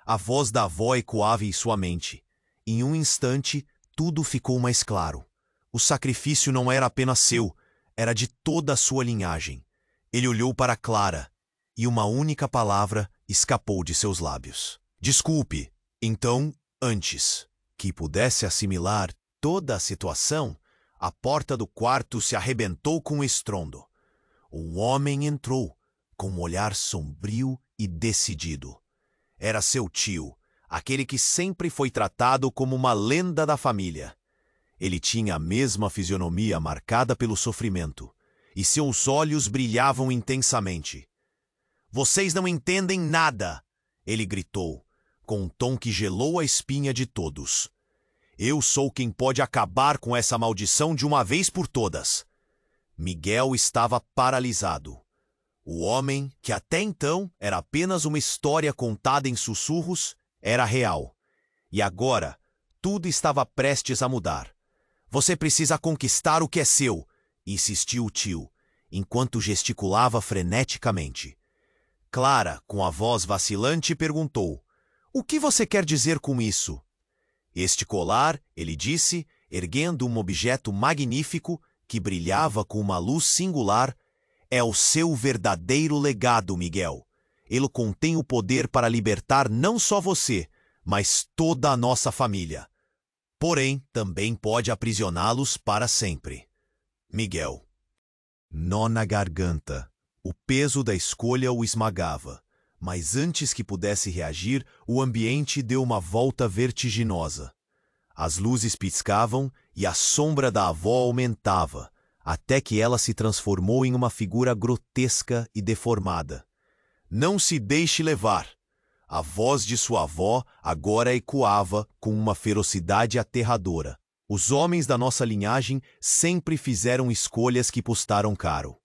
A voz da avó ecoava em sua mente. Em um instante, tudo ficou mais claro. O sacrifício não era apenas seu, era de toda a sua linhagem. Ele olhou para Clara, e uma única palavra escapou de seus lábios. Desculpe. Então, antes que pudesse assimilar toda a situação, a porta do quarto se arrebentou com um estrondo. Um homem entrou, com um olhar sombrio e decidido. Era seu tio, aquele que sempre foi tratado como uma lenda da família. Ele tinha a mesma fisionomia marcada pelo sofrimento, e seus olhos brilhavam intensamente. "Vocês não entendem nada!" ele gritou, com um tom que gelou a espinha de todos. "Eu sou quem pode acabar com essa maldição de uma vez por todas." Miguel estava paralisado. O homem, que até então era apenas uma história contada em sussurros, era real. E agora, tudo estava prestes a mudar. "Você precisa conquistar o que é seu", insistiu o tio, enquanto gesticulava freneticamente. Clara, com a voz vacilante, perguntou: "O que você quer dizer com isso?" "Este colar", ele disse, erguendo um objeto magnífico que brilhava com uma luz singular, "é o seu verdadeiro legado, Miguel. Ele contém o poder para libertar não só você, mas toda a nossa família. Porém, também pode aprisioná-los para sempre." Miguel. Nó na garganta. O peso da escolha o esmagava. Mas antes que pudesse reagir, o ambiente deu uma volta vertiginosa. As luzes piscavam e a sombra da avó aumentava, até que ela se transformou em uma figura grotesca e deformada. "Não se deixe levar." A voz de sua avó agora ecoava com uma ferocidade aterradora. "Os homens da nossa linhagem sempre fizeram escolhas que custaram caro."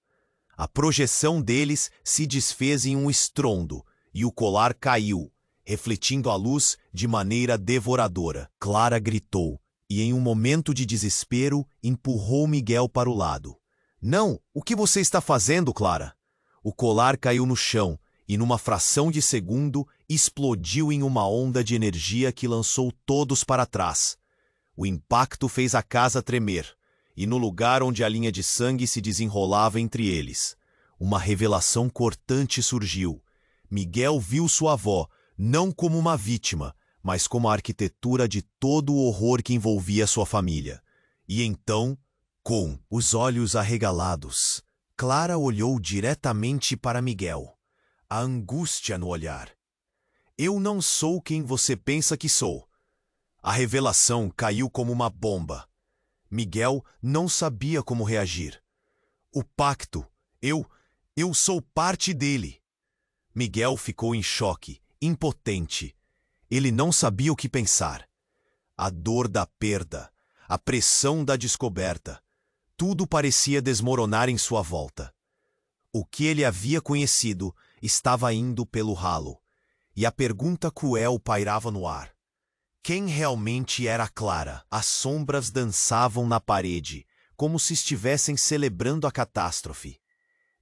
A projeção deles se desfez em um estrondo, e o colar caiu, refletindo a luz de maneira devoradora. Clara gritou, e em um momento de desespero, empurrou Miguel para o lado. "Não! O que você está fazendo, Clara?" O colar caiu no chão, e numa fração de segundo, explodiu em uma onda de energia que lançou todos para trás. O impacto fez a casa tremer, e no lugar onde a linha de sangue se desenrolava entre eles, uma revelação cortante surgiu. Miguel viu sua avó, não como uma vítima, mas como a arquitetura de todo o horror que envolvia sua família. E então, com os olhos arregalados, Clara olhou diretamente para Miguel, a angústia no olhar. "Eu não sou quem você pensa que sou." A revelação caiu como uma bomba. Miguel não sabia como reagir. "O pacto, eu sou parte dele." Miguel ficou em choque, impotente. Ele não sabia o que pensar. A dor da perda, a pressão da descoberta, tudo parecia desmoronar em sua volta. O que ele havia conhecido estava indo pelo ralo, e a pergunta cruel pairava no ar. Quem realmente era Clara? As sombras dançavam na parede, como se estivessem celebrando a catástrofe.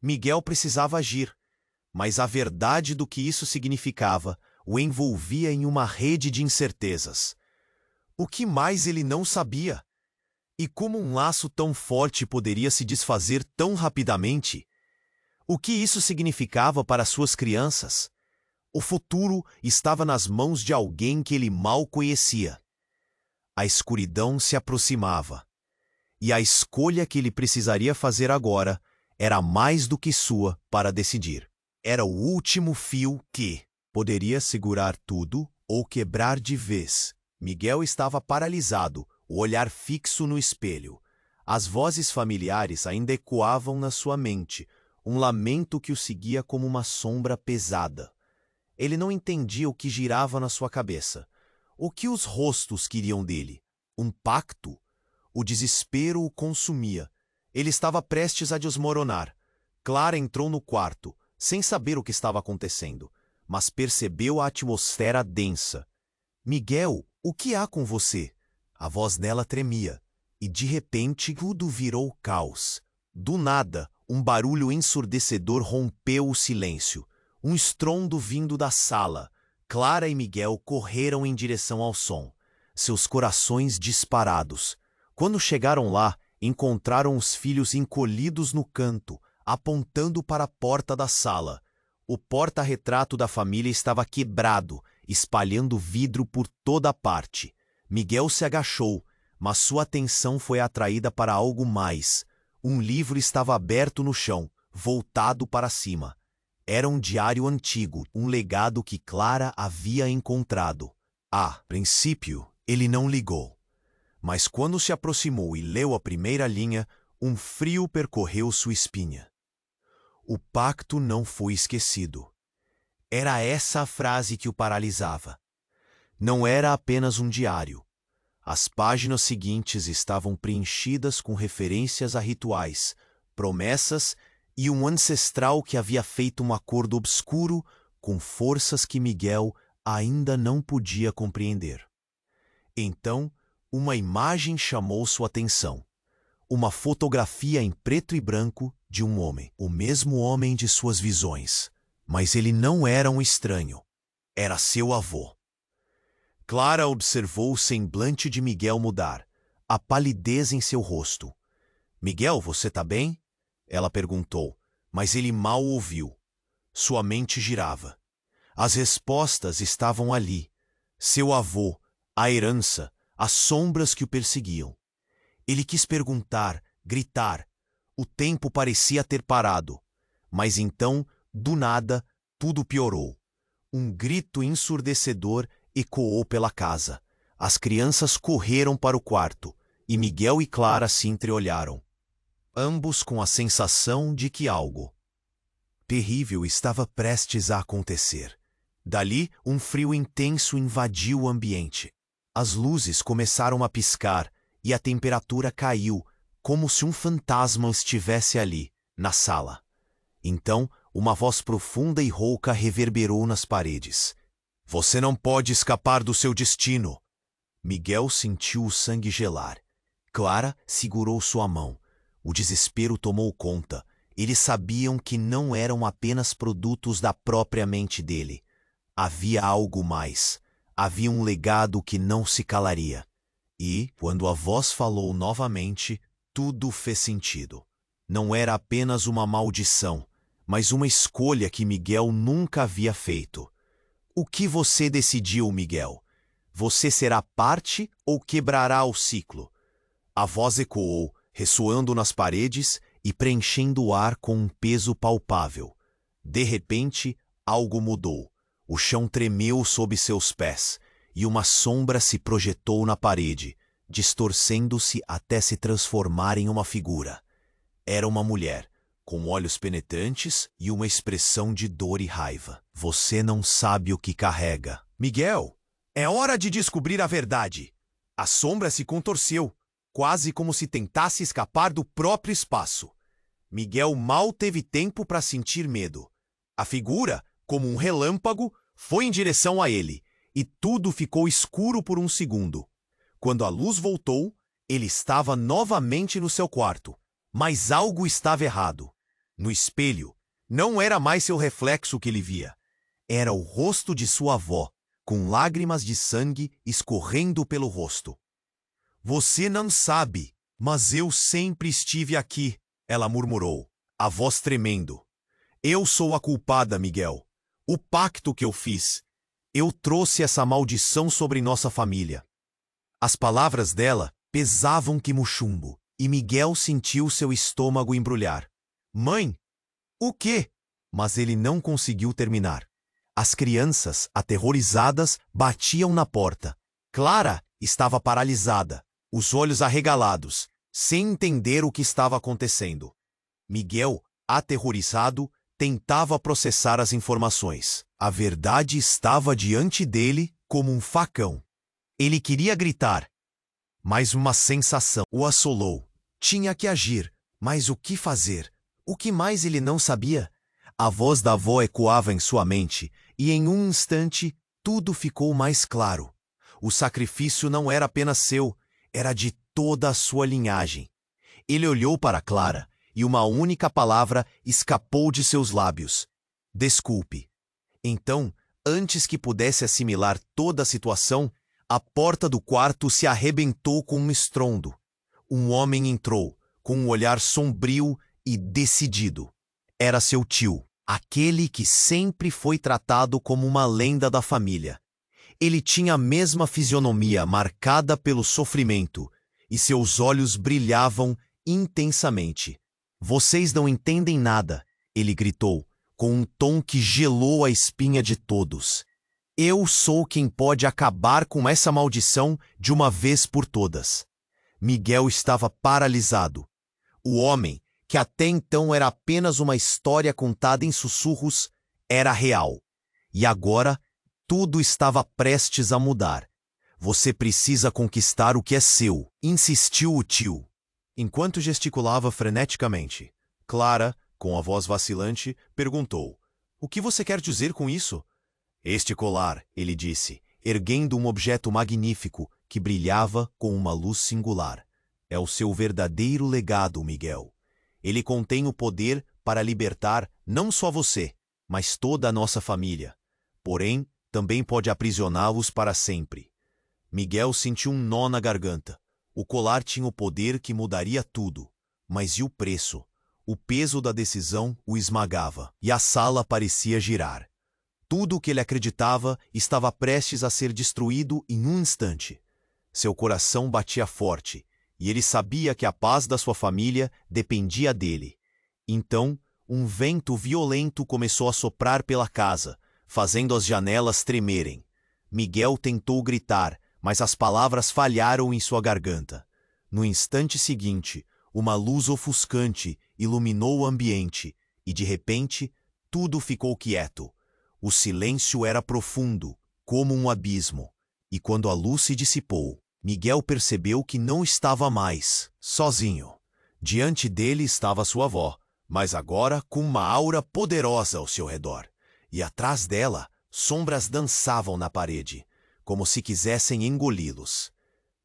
Miguel precisava agir, mas a verdade do que isso significava o envolvia em uma rede de incertezas. O que mais ele não sabia? E como um laço tão forte poderia se desfazer tão rapidamente? O que isso significava para suas crianças? O futuro estava nas mãos de alguém que ele mal conhecia. A escuridão se aproximava, e a escolha que ele precisaria fazer agora era mais do que sua para decidir. Era o último fio que poderia segurar tudo ou quebrar de vez. Miguel estava paralisado, o olhar fixo no espelho. As vozes familiares ainda ecoavam na sua mente, um lamento que o seguia como uma sombra pesada. Ele não entendia o que girava na sua cabeça. O que os rostos queriam dele? Um pacto? O desespero o consumia. Ele estava prestes a desmoronar. Clara entrou no quarto, sem saber o que estava acontecendo, mas percebeu a atmosfera densa. Miguel, o que há com você? A voz dela tremia, e de repente tudo virou caos. Do nada, um barulho ensurdecedor rompeu o silêncio. Um estrondo vindo da sala. Clara e Miguel correram em direção ao som, seus corações disparados. Quando chegaram lá, encontraram os filhos encolhidos no canto, apontando para a porta da sala. O porta-retrato da família estava quebrado, espalhando vidro por toda parte. Miguel se agachou, mas sua atenção foi atraída para algo mais. Um livro estava aberto no chão, voltado para cima. Era um diário antigo, um legado que Clara havia encontrado. A princípio, ele não ligou. Mas quando se aproximou e leu a primeira linha, um frio percorreu sua espinha. O pacto não foi esquecido. Era essa a frase que o paralisava. Não era apenas um diário. As páginas seguintes estavam preenchidas com referências a rituais, promessas e um ancestral que havia feito um acordo obscuro com forças que Miguel ainda não podia compreender. Então, uma imagem chamou sua atenção. Uma fotografia em preto e branco de um homem, o mesmo homem de suas visões. Mas ele não era um estranho. Era seu avô. Clara observou o semblante de Miguel mudar, a palidez em seu rosto. Miguel, você tá bem? Ela perguntou, mas ele mal ouviu. Sua mente girava. As respostas estavam ali. Seu avô, a herança, as sombras que o perseguiam. Ele quis perguntar, gritar. O tempo parecia ter parado. Mas então, do nada, tudo piorou. Um grito ensurdecedor ecoou pela casa. As crianças correram para o quarto, e Miguel e Clara se entreolharam, ambos com a sensação de que algo terrível estava prestes a acontecer. Dali, um frio intenso invadiu o ambiente. As luzes começaram a piscar e a temperatura caiu, como se um fantasma estivesse ali, na sala. Então, uma voz profunda e rouca reverberou nas paredes. Você não pode escapar do seu destino. Miguel sentiu o sangue gelar. Clara segurou sua mão. O desespero tomou conta. Eles sabiam que não eram apenas produtos da própria mente dele. Havia algo mais. Havia um legado que não se calaria. E, quando a voz falou novamente, tudo fez sentido. Não era apenas uma maldição, mas uma escolha que Miguel nunca havia feito. O que você decidiu, Miguel? Você será parte ou quebrará o ciclo? A voz ecoou, ressoando nas paredes e preenchendo o ar com um peso palpável. De repente, algo mudou. O chão tremeu sob seus pés, e uma sombra se projetou na parede, distorcendo-se até se transformar em uma figura. Era uma mulher, com olhos penetrantes e uma expressão de dor e raiva. Você não sabe o que carrega. Miguel, é hora de descobrir a verdade. A sombra se contorceu, quase como se tentasse escapar do próprio espaço. Miguel mal teve tempo para sentir medo. A figura, como um relâmpago, foi em direção a ele, e tudo ficou escuro por um segundo. Quando a luz voltou, ele estava novamente no seu quarto. Mas algo estava errado. No espelho, não era mais seu reflexo que ele via. Era o rosto de sua avó, com lágrimas de sangue escorrendo pelo rosto. Você não sabe, mas eu sempre estive aqui, ela murmurou, a voz tremendo. Eu sou a culpada, Miguel. O pacto que eu fiz. Eu trouxe essa maldição sobre nossa família. As palavras dela pesavam como chumbo, e Miguel sentiu seu estômago embrulhar. Mãe! O quê? Mas ele não conseguiu terminar. As crianças, aterrorizadas, batiam na porta. Clara estava paralisada, os olhos arregalados, sem entender o que estava acontecendo. Miguel, aterrorizado, tentava processar as informações. A verdade estava diante dele como um facão. Ele queria gritar, mas uma sensação o assolou. Tinha que agir, mas o que fazer? O que mais ele não sabia? A voz da avó ecoava em sua mente, e em um instante tudo ficou mais claro. O sacrifício não era apenas seu, era de toda a sua linhagem. Ele olhou para Clara e uma única palavra escapou de seus lábios: desculpe. Então, antes que pudesse assimilar toda a situação, a porta do quarto se arrebentou com um estrondo. Um homem entrou, com um olhar sombrio e decidido. Era seu tio, aquele que sempre foi tratado como uma lenda da família. Ele tinha a mesma fisionomia marcada pelo sofrimento, e seus olhos brilhavam intensamente. Vocês não entendem nada, ele gritou, com um tom que gelou a espinha de todos. Eu sou quem pode acabar com essa maldição de uma vez por todas. Miguel estava paralisado. O homem, que até então era apenas uma história contada em sussurros, era real. E agora, tudo estava prestes a mudar. Você precisa conquistar o que é seu, insistiu o tio. Enquanto gesticulava freneticamente, Clara, com a voz vacilante, perguntou: o que você quer dizer com isso? Este colar, ele disse, erguendo um objeto magnífico que brilhava com uma luz singular. É o seu verdadeiro legado, Miguel. Ele contém o poder para libertar não só você, mas toda a nossa família. Porém, também pode aprisioná-los para sempre. Miguel sentiu um nó na garganta. O colar tinha o poder que mudaria tudo. Mas e o preço? O peso da decisão o esmagava, e a sala parecia girar. Tudo o que ele acreditava estava prestes a ser destruído em um instante. Seu coração batia forte, e ele sabia que a paz da sua família dependia dele. Então, um vento violento começou a soprar pela casa, fazendo as janelas tremerem. Miguel tentou gritar, mas as palavras falharam em sua garganta. No instante seguinte, uma luz ofuscante iluminou o ambiente, e de repente, tudo ficou quieto. O silêncio era profundo, como um abismo, e quando a luz se dissipou, Miguel percebeu que não estava mais sozinho. Diante dele estava sua avó, mas agora com uma aura poderosa ao seu redor. E atrás dela, sombras dançavam na parede, como se quisessem engoli-los.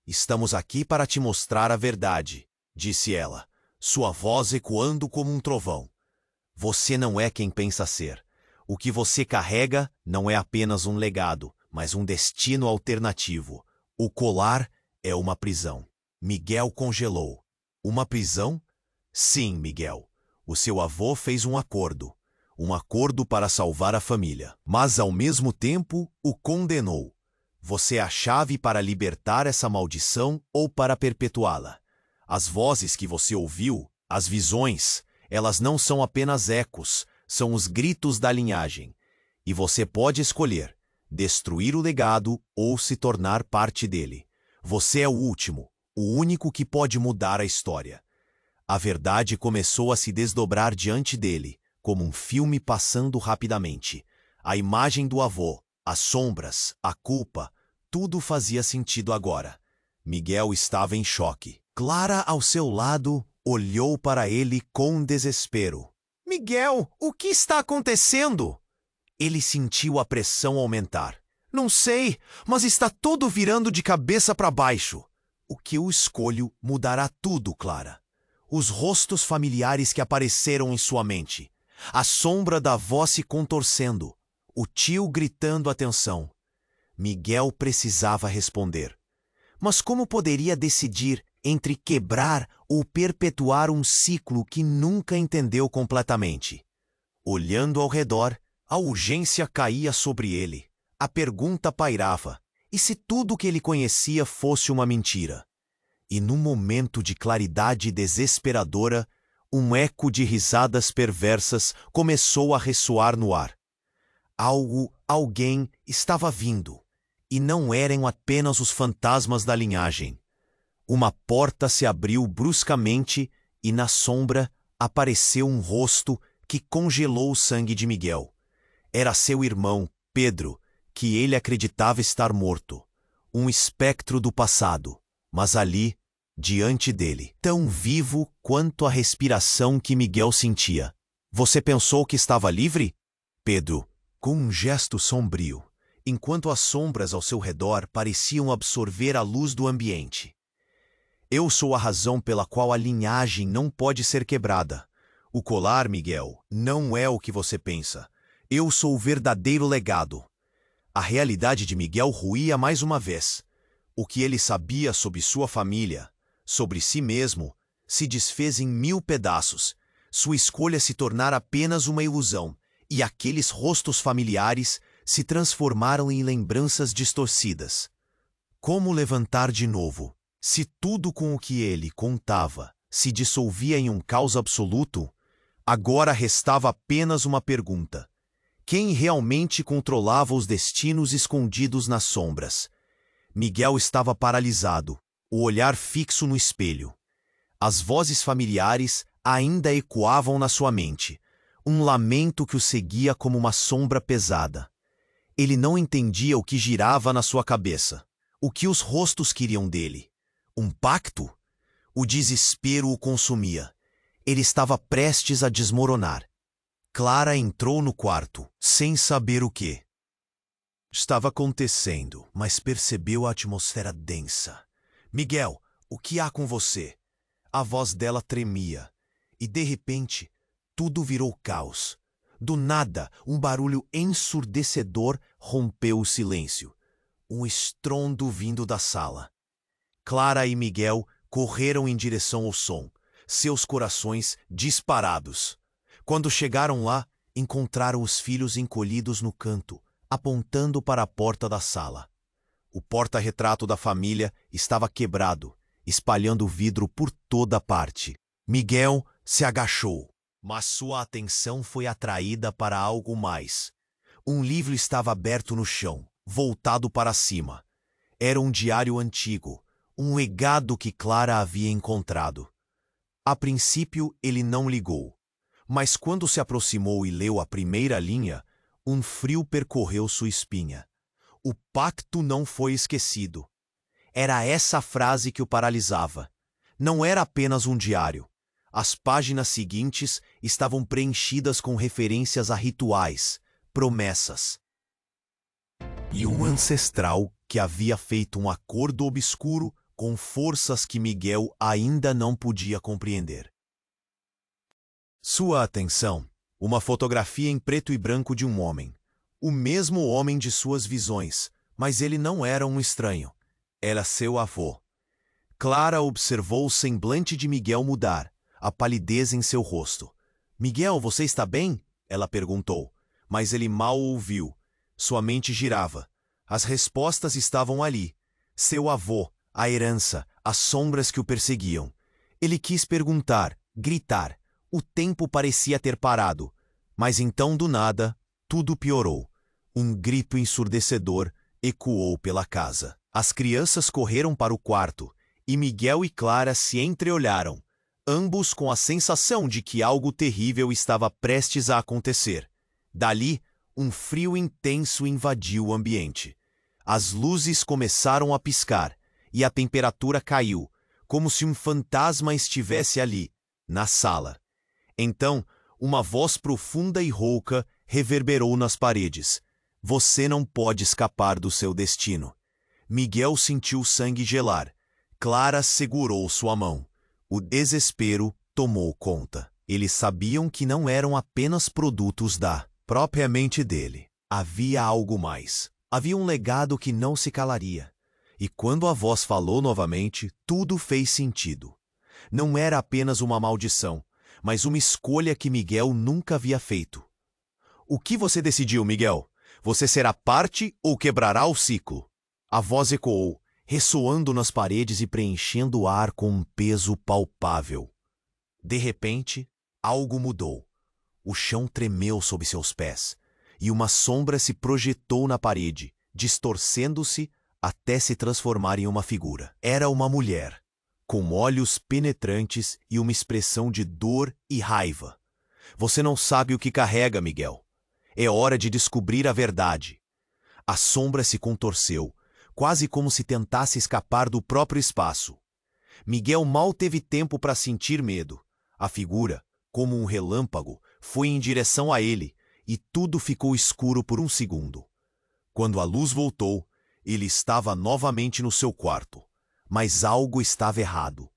Estamos aqui para te mostrar a verdade, disse ela, sua voz ecoando como um trovão. Você não é quem pensa ser. O que você carrega não é apenas um legado, mas um destino alternativo. O colar é uma prisão. Miguel congelou. Uma prisão? Sim, Miguel. O seu avô fez um acordo. Um acordo para salvar a família. Mas, ao mesmo tempo, o condenou. Você é a chave para libertar essa maldição ou para perpetuá-la. As vozes que você ouviu, as visões, elas não são apenas ecos, são os gritos da linhagem. E você pode escolher destruir o legado ou se tornar parte dele. Você é o último, o único que pode mudar a história. A verdade começou a se desdobrar diante dele, como um filme passando rapidamente. A imagem do avô, as sombras, a culpa, tudo fazia sentido agora. Miguel estava em choque. Clara, ao seu lado, olhou para ele com desespero. Miguel, o que está acontecendo? Ele sentiu a pressão aumentar. Não sei, mas está tudo virando de cabeça para baixo. O que eu escolho mudará tudo, Clara. Os rostos familiares que apareceram em sua mente. A sombra da avó se contorcendo. O tio gritando atenção. Miguel precisava responder. Mas como poderia decidir entre quebrar ou perpetuar um ciclo que nunca entendeu completamente? Olhando ao redor, a urgência caía sobre ele. A pergunta pairava: e se tudo que ele conhecia fosse uma mentira? E num momento de claridade desesperadora, um eco de risadas perversas começou a ressoar no ar. Alguém estava vindo, e não eram apenas os fantasmas da linhagem. Uma porta se abriu bruscamente e na sombra apareceu um rosto que congelou o sangue de Miguel. Era seu irmão, Pedro, que ele acreditava estar morto. Um espectro do passado, mas ali, diante dele, tão vivo quanto a respiração que Miguel sentia. Você pensou que estava livre? Pedro, com um gesto sombrio, enquanto as sombras ao seu redor pareciam absorver a luz do ambiente. Eu sou a razão pela qual a linhagem não pode ser quebrada. O colar, Miguel, não é o que você pensa. Eu sou o verdadeiro legado. A realidade de Miguel ruía mais uma vez. O que ele sabia sobre sua família, sobre si mesmo, se desfez em 1000 pedaços. Sua escolha se tornara apenas uma ilusão, e aqueles rostos familiares se transformaram em lembranças distorcidas. Como levantar de novo, se tudo com o que ele contava se dissolvia em um caos absoluto? Agora restava apenas uma pergunta. Quem realmente controlava os destinos escondidos nas sombras? Miguel estava paralisado, o olhar fixo no espelho. As vozes familiares ainda ecoavam na sua mente, um lamento que o seguia como uma sombra pesada. Ele não entendia o que girava na sua cabeça, o que os rostos queriam dele. Um pacto? O desespero o consumia. Ele estava prestes a desmoronar. Clara entrou no quarto, sem saber o que estava acontecendo, mas percebeu a atmosfera densa. Miguel, o que há com você? A voz dela tremia, e de repente, tudo virou caos. Do nada, um barulho ensurdecedor rompeu o silêncio. Um estrondo vindo da sala. Clara e Miguel correram em direção ao som, seus corações disparados. Quando chegaram lá, encontraram os filhos encolhidos no canto, apontando para a porta da sala. O porta-retrato da família estava quebrado, espalhando vidro por toda parte. Miguel se agachou, mas sua atenção foi atraída para algo mais. Um livro estava aberto no chão, voltado para cima. Era um diário antigo, um legado que Clara havia encontrado. A princípio, ele não ligou. Mas quando se aproximou e leu a primeira linha, um frio percorreu sua espinha. O pacto não foi esquecido. Era essa a frase que o paralisava. Não era apenas um diário. As páginas seguintes estavam preenchidas com referências a rituais, promessas. E um ancestral que havia feito um acordo obscuro com forças que Miguel ainda não podia compreender. Sua atenção, uma fotografia em preto e branco de um homem. O mesmo homem de suas visões, mas ele não era um estranho. Era seu avô. Clara observou o semblante de Miguel mudar, a palidez em seu rosto. Miguel, você está bem? Ela perguntou, mas ele mal ouviu. Sua mente girava. As respostas estavam ali. Seu avô, a herança, as sombras que o perseguiam. Ele quis perguntar, gritar. O tempo parecia ter parado, mas então, do nada, tudo piorou. Um grito ensurdecedor ecoou pela casa. As crianças correram para o quarto, e Miguel e Clara se entreolharam, ambos com a sensação de que algo terrível estava prestes a acontecer. Dali, um frio intenso invadiu o ambiente. As luzes começaram a piscar, e a temperatura caiu, como se um fantasma estivesse ali, na sala. Então, uma voz profunda e rouca reverberou nas paredes. Você não pode escapar do seu destino. Miguel sentiu sangue gelar. Clara segurou sua mão. O desespero tomou conta. Eles sabiam que não eram apenas produtos da própria mente dele. Havia algo mais. Havia um legado que não se calaria. E quando a voz falou novamente, tudo fez sentido. Não era apenas uma maldição, mas uma escolha que Miguel nunca havia feito. O que você decidiu, Miguel? Você será parte ou quebrará o ciclo? A voz ecoou, ressoando nas paredes e preenchendo o ar com um peso palpável. De repente, algo mudou. O chão tremeu sob seus pés, e uma sombra se projetou na parede, distorcendo-se até se transformar em uma figura. Era uma mulher, com olhos penetrantes e uma expressão de dor e raiva. Você não sabe o que carrega, Miguel. É hora de descobrir a verdade. A sombra se contorceu, quase como se tentasse escapar do próprio espaço. Miguel mal teve tempo para sentir medo. A figura, como um relâmpago, foi em direção a ele, e tudo ficou escuro por um segundo. Quando a luz voltou, ele estava novamente no seu quarto, mas algo estava errado.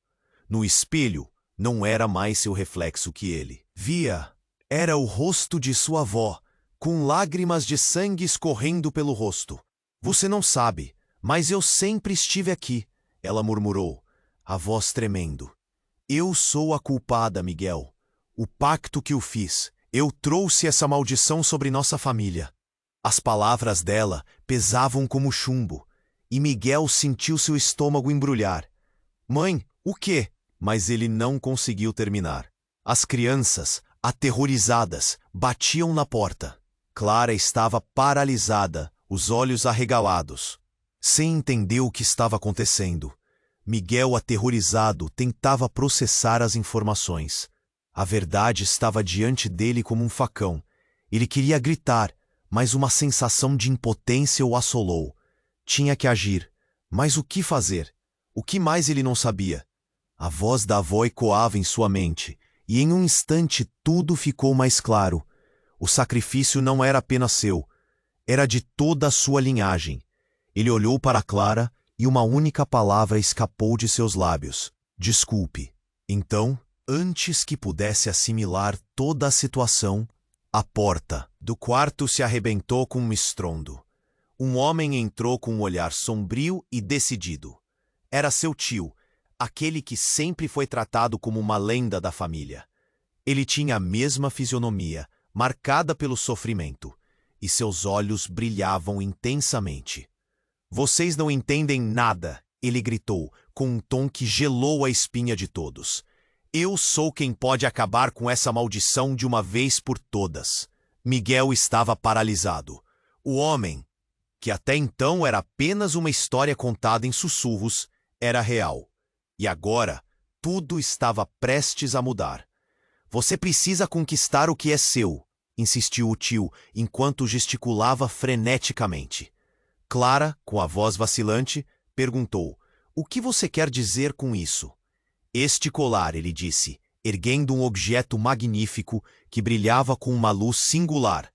No espelho, não era mais seu reflexo que ele via. Era o rosto de sua avó, com lágrimas de sangue escorrendo pelo rosto. Você não sabe, mas eu sempre estive aqui, ela murmurou, a voz tremendo. Eu sou a culpada, Miguel. O pacto que eu fiz. Eu trouxe essa maldição sobre nossa família. As palavras dela pesavam como chumbo, e Miguel sentiu seu estômago embrulhar. Mãe, o quê? Mas ele não conseguiu terminar. As crianças, aterrorizadas, batiam na porta. Clara estava paralisada, os olhos arregalados, sem entender o que estava acontecendo. Miguel, aterrorizado, tentava processar as informações. A verdade estava diante dele como um facão. Ele queria gritar, mas uma sensação de impotência o assolou. Tinha que agir, mas o que fazer? O que mais ele não sabia? A voz da avó ecoava em sua mente, e em um instante tudo ficou mais claro. O sacrifício não era apenas seu, era de toda a sua linhagem. Ele olhou para Clara e uma única palavra escapou de seus lábios: desculpe. Então, antes que pudesse assimilar toda a situação, a porta do quarto se arrebentou com um estrondo. Um homem entrou com um olhar sombrio e decidido. Era seu tio, aquele que sempre foi tratado como uma lenda da família. Ele tinha a mesma fisionomia, marcada pelo sofrimento, e seus olhos brilhavam intensamente. Vocês não entendem nada, ele gritou, com um tom que gelou a espinha de todos. Eu sou quem pode acabar com essa maldição de uma vez por todas. Miguel estava paralisado. O homem, que até então era apenas uma história contada em sussurros, era real. E agora, tudo estava prestes a mudar. Você precisa conquistar o que é seu, insistiu o tio, enquanto gesticulava freneticamente. Clara, com a voz vacilante, perguntou: o que você quer dizer com isso? Este colar, ele disse, erguendo um objeto magnífico que brilhava com uma luz singular.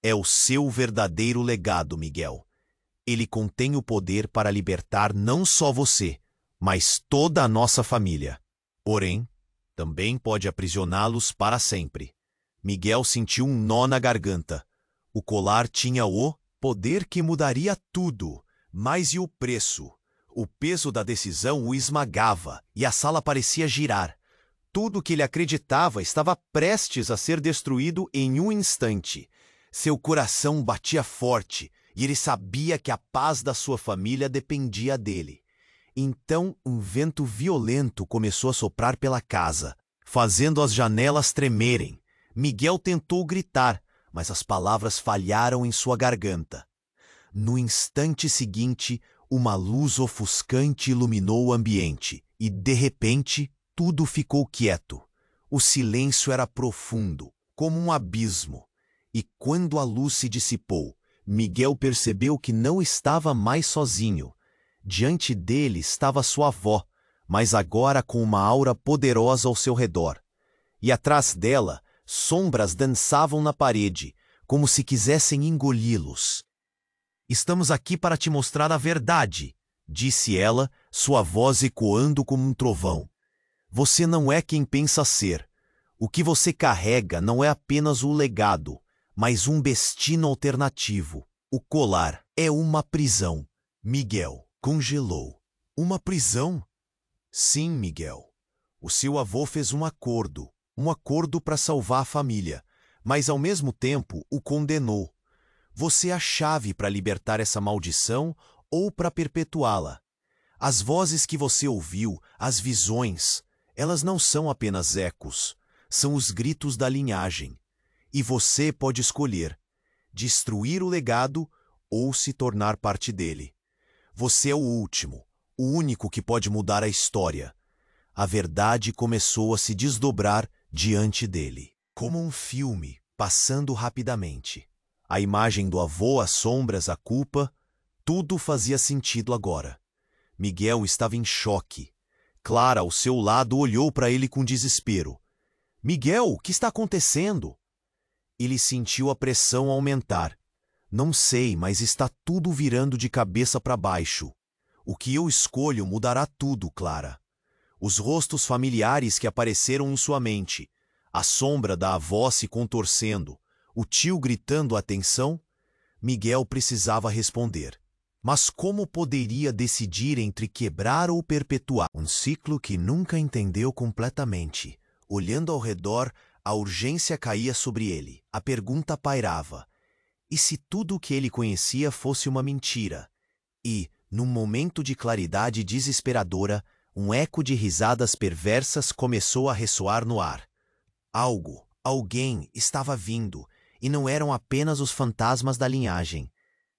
É o seu verdadeiro legado, Miguel. Ele contém o poder para libertar não só você, mas toda a nossa família. Porém, também pode aprisioná-los para sempre. Miguel sentiu um nó na garganta. O colar tinha o poder que mudaria tudo, mas e o preço? O peso da decisão o esmagava e a sala parecia girar. Tudo que ele acreditava estava prestes a ser destruído em um instante. Seu coração batia forte e ele sabia que a paz da sua família dependia dele. Então, um vento violento começou a soprar pela casa, fazendo as janelas tremerem. Miguel tentou gritar, mas as palavras falharam em sua garganta. No instante seguinte, uma luz ofuscante iluminou o ambiente e, de repente, tudo ficou quieto. O silêncio era profundo, como um abismo. E quando a luz se dissipou, Miguel percebeu que não estava mais sozinho. Diante dele estava sua avó, mas agora com uma aura poderosa ao seu redor. E atrás dela, sombras dançavam na parede, como se quisessem engoli-los. Estamos aqui para te mostrar a verdade, disse ela, sua voz ecoando como um trovão. Você não é quem pensa ser. O que você carrega não é apenas o legado, mas um destino alternativo. O colar é uma prisão. Miguel congelou. Uma prisão? Sim, Miguel. O seu avô fez um acordo para salvar a família, mas ao mesmo tempo o condenou. Você é a chave para libertar essa maldição ou para perpetuá-la. As vozes que você ouviu, as visões, elas não são apenas ecos, são os gritos da linhagem. E você pode escolher destruir o legado ou se tornar parte dele. Você é o último, o único que pode mudar a história. A verdade começou a se desdobrar diante dele, como um filme passando rapidamente. A imagem do avô, as sombras, a culpa, tudo fazia sentido agora. Miguel estava em choque. Clara, ao seu lado, olhou para ele com desespero. Miguel, o que está acontecendo? Ele sentiu a pressão aumentar. Não sei, mas está tudo virando de cabeça para baixo. O que eu escolho mudará tudo, Clara. Os rostos familiares que apareceram em sua mente, a sombra da avó se contorcendo, o tio gritando atenção. Miguel precisava responder. Mas como poderia decidir entre quebrar ou perpetuar? Um ciclo que nunca entendeu completamente. Olhando ao redor, a urgência caía sobre ele. A pergunta pairava. E se tudo o que ele conhecia fosse uma mentira? E, num momento de claridade desesperadora, um eco de risadas perversas começou a ressoar no ar. Alguém estava vindo, e não eram apenas os fantasmas da linhagem.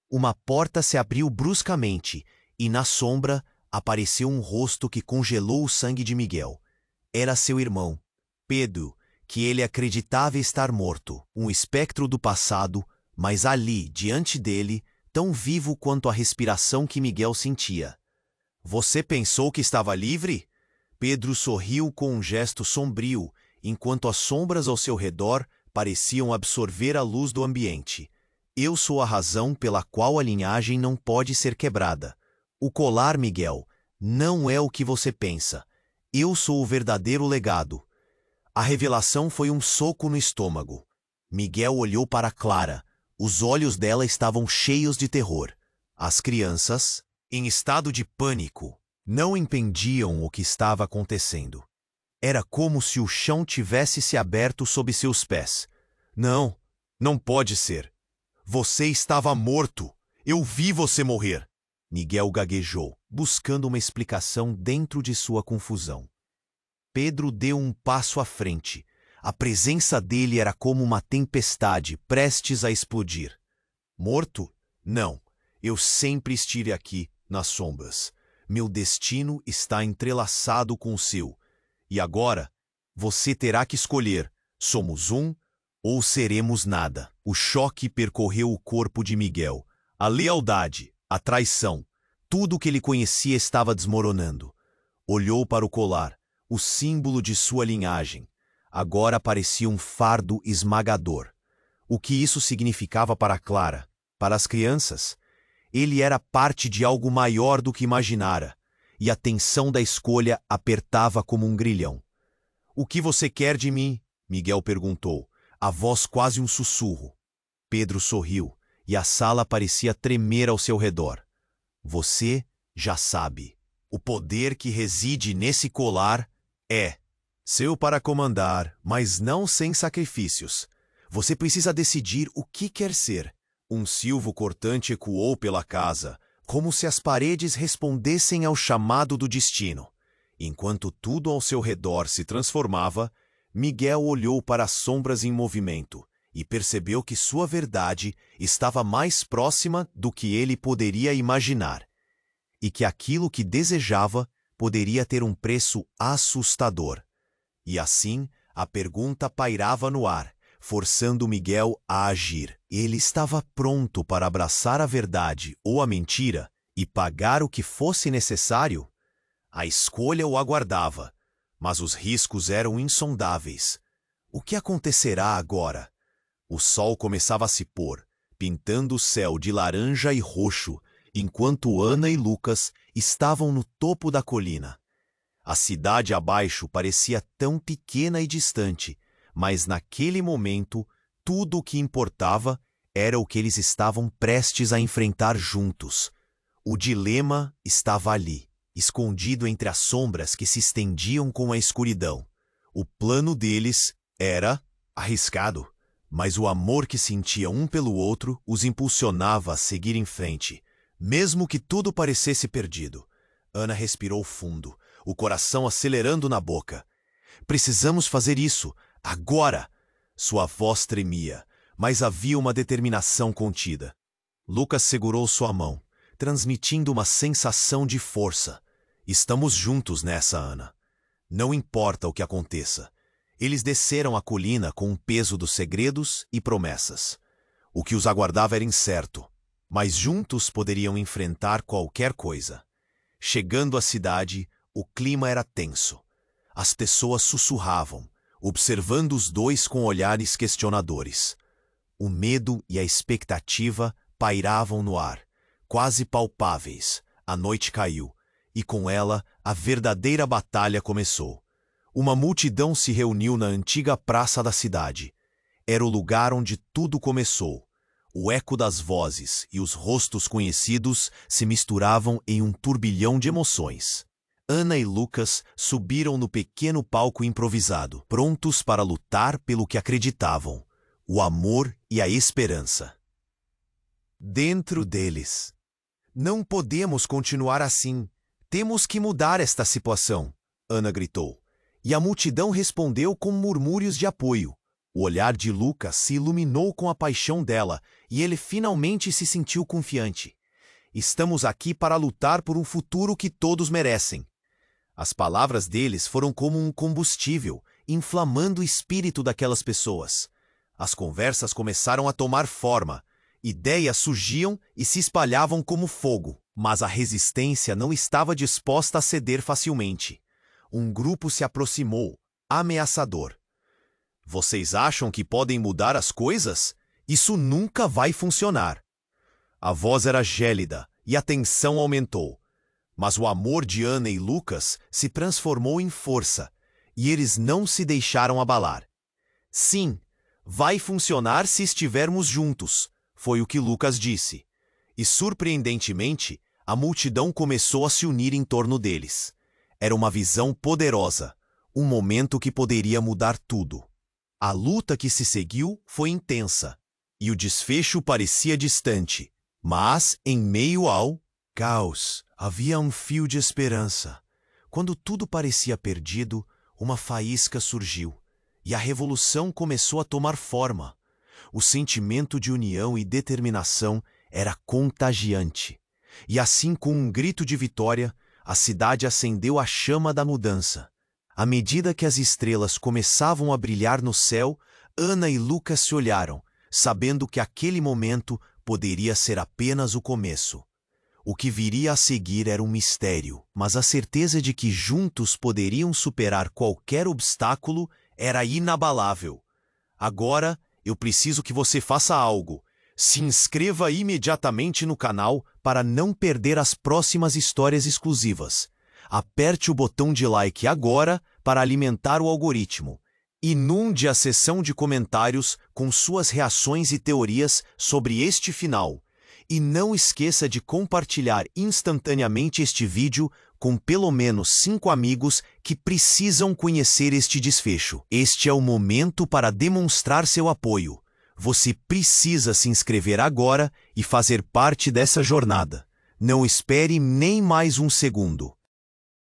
Uma porta se abriu bruscamente, e na sombra apareceu um rosto que congelou o sangue de Miguel. Era seu irmão, Pedro, que ele acreditava estar morto, um espectro do passado, mas ali, diante dele, tão vivo quanto a respiração que Miguel sentia. Você pensou que estava livre? Pedro sorriu com um gesto sombrio, enquanto as sombras ao seu redor pareciam absorver a luz do ambiente. Eu sou a razão pela qual a linhagem não pode ser quebrada. O colar, Miguel, não é o que você pensa. Eu sou o verdadeiro legado. A revelação foi um soco no estômago. Miguel olhou para Clara. Os olhos dela estavam cheios de terror. As crianças, em estado de pânico, não entendiam o que estava acontecendo. Era como se o chão tivesse se aberto sob seus pés. Não, não pode ser. Você estava morto. Eu vi você morrer. Miguel gaguejou, buscando uma explicação dentro de sua confusão. Pedro deu um passo à frente. A presença dele era como uma tempestade prestes a explodir. Morto? Não. Eu sempre estive aqui, nas sombras. Meu destino está entrelaçado com o seu. E agora, você terá que escolher. Somos um ou seremos nada. O choque percorreu o corpo de Miguel. A lealdade, a traição, tudo o que ele conhecia estava desmoronando. Olhou para o colar, o símbolo de sua linhagem. Agora parecia um fardo esmagador. O que isso significava para Clara? Para as crianças? Ele era parte de algo maior do que imaginara, e a tensão da escolha apertava como um grilhão. O que você quer de mim? Miguel perguntou, a voz quase um sussurro. Pedro sorriu, e a sala parecia tremer ao seu redor. Você já sabe. O poder que reside nesse colar é seu para comandar, mas não sem sacrifícios. Você precisa decidir o que quer ser. Um silvo cortante ecoou pela casa, como se as paredes respondessem ao chamado do destino. Enquanto tudo ao seu redor se transformava, Miguel olhou para as sombras em movimento e percebeu que sua verdade estava mais próxima do que ele poderia imaginar, e que aquilo que desejava poderia ter um preço assustador. E assim, a pergunta pairava no ar, forçando Miguel a agir. Ele estava pronto para abraçar a verdade ou a mentira e pagar o que fosse necessário? A escolha o aguardava, mas os riscos eram insondáveis. O que acontecerá agora? O sol começava a se pôr, pintando o céu de laranja e roxo, enquanto Ana e Lucas estavam no topo da colina. A cidade abaixo parecia tão pequena e distante, mas naquele momento, tudo o que importava era o que eles estavam prestes a enfrentar juntos. O dilema estava ali, escondido entre as sombras que se estendiam com a escuridão. O plano deles era arriscado, mas o amor que sentiam um pelo outro os impulsionava a seguir em frente, mesmo que tudo parecesse perdido. Ana respirou fundo, o coração acelerando na boca. Precisamos fazer isso, agora! Sua voz tremia, mas havia uma determinação contida. Lucas segurou sua mão, transmitindo uma sensação de força. Estamos juntos nessa, Ana. Não importa o que aconteça. Eles desceram a colina com o peso dos segredos e promessas. O que os aguardava era incerto, mas juntos poderiam enfrentar qualquer coisa. Chegando à cidade, o clima era tenso. As pessoas sussurravam, observando os dois com olhares questionadores. O medo e a expectativa pairavam no ar, quase palpáveis. A noite caiu, e com ela a verdadeira batalha começou. Uma multidão se reuniu na antiga praça da cidade. Era o lugar onde tudo começou. O eco das vozes e os rostos conhecidos se misturavam em um turbilhão de emoções. Ana e Lucas subiram no pequeno palco improvisado, prontos para lutar pelo que acreditavam: o amor e a esperança. Dentro deles: "Não podemos continuar assim. Temos que mudar esta situação", Ana gritou. E a multidão respondeu com murmúrios de apoio. O olhar de Lucas se iluminou com a paixão dela e ele finalmente se sentiu confiante. "Estamos aqui para lutar por um futuro que todos merecem." As palavras deles foram como um combustível, inflamando o espírito daquelas pessoas. As conversas começaram a tomar forma. Ideias surgiam e se espalhavam como fogo, mas a resistência não estava disposta a ceder facilmente. Um grupo se aproximou, ameaçador. "Vocês acham que podem mudar as coisas? Isso nunca vai funcionar." A voz era gélida e a tensão aumentou. Mas o amor de Ana e Lucas se transformou em força, e eles não se deixaram abalar. "Sim, vai funcionar se estivermos juntos", foi o que Lucas disse. E, surpreendentemente, a multidão começou a se unir em torno deles. Era uma visão poderosa, um momento que poderia mudar tudo. A luta que se seguiu foi intensa, e o desfecho parecia distante, mas, em meio ao caos, havia um fio de esperança. Quando tudo parecia perdido, uma faísca surgiu, e a revolução começou a tomar forma. O sentimento de união e determinação era contagiante. E assim, com um grito de vitória, a cidade acendeu a chama da mudança. À medida que as estrelas começavam a brilhar no céu, Ana e Lucas se olharam, sabendo que aquele momento poderia ser apenas o começo. O que viria a seguir era um mistério, mas a certeza de que juntos poderiam superar qualquer obstáculo era inabalável. "Agora, eu preciso que você faça algo. Se inscreva imediatamente no canal para não perder as próximas histórias exclusivas. Aperte o botão de like agora para alimentar o algoritmo. Inunde a seção de comentários com suas reações e teorias sobre este final. E não esqueça de compartilhar instantaneamente este vídeo com pelo menos 5 amigos que precisam conhecer este desfecho. Este é o momento para demonstrar seu apoio. Você precisa se inscrever agora e fazer parte dessa jornada. Não espere nem mais um segundo.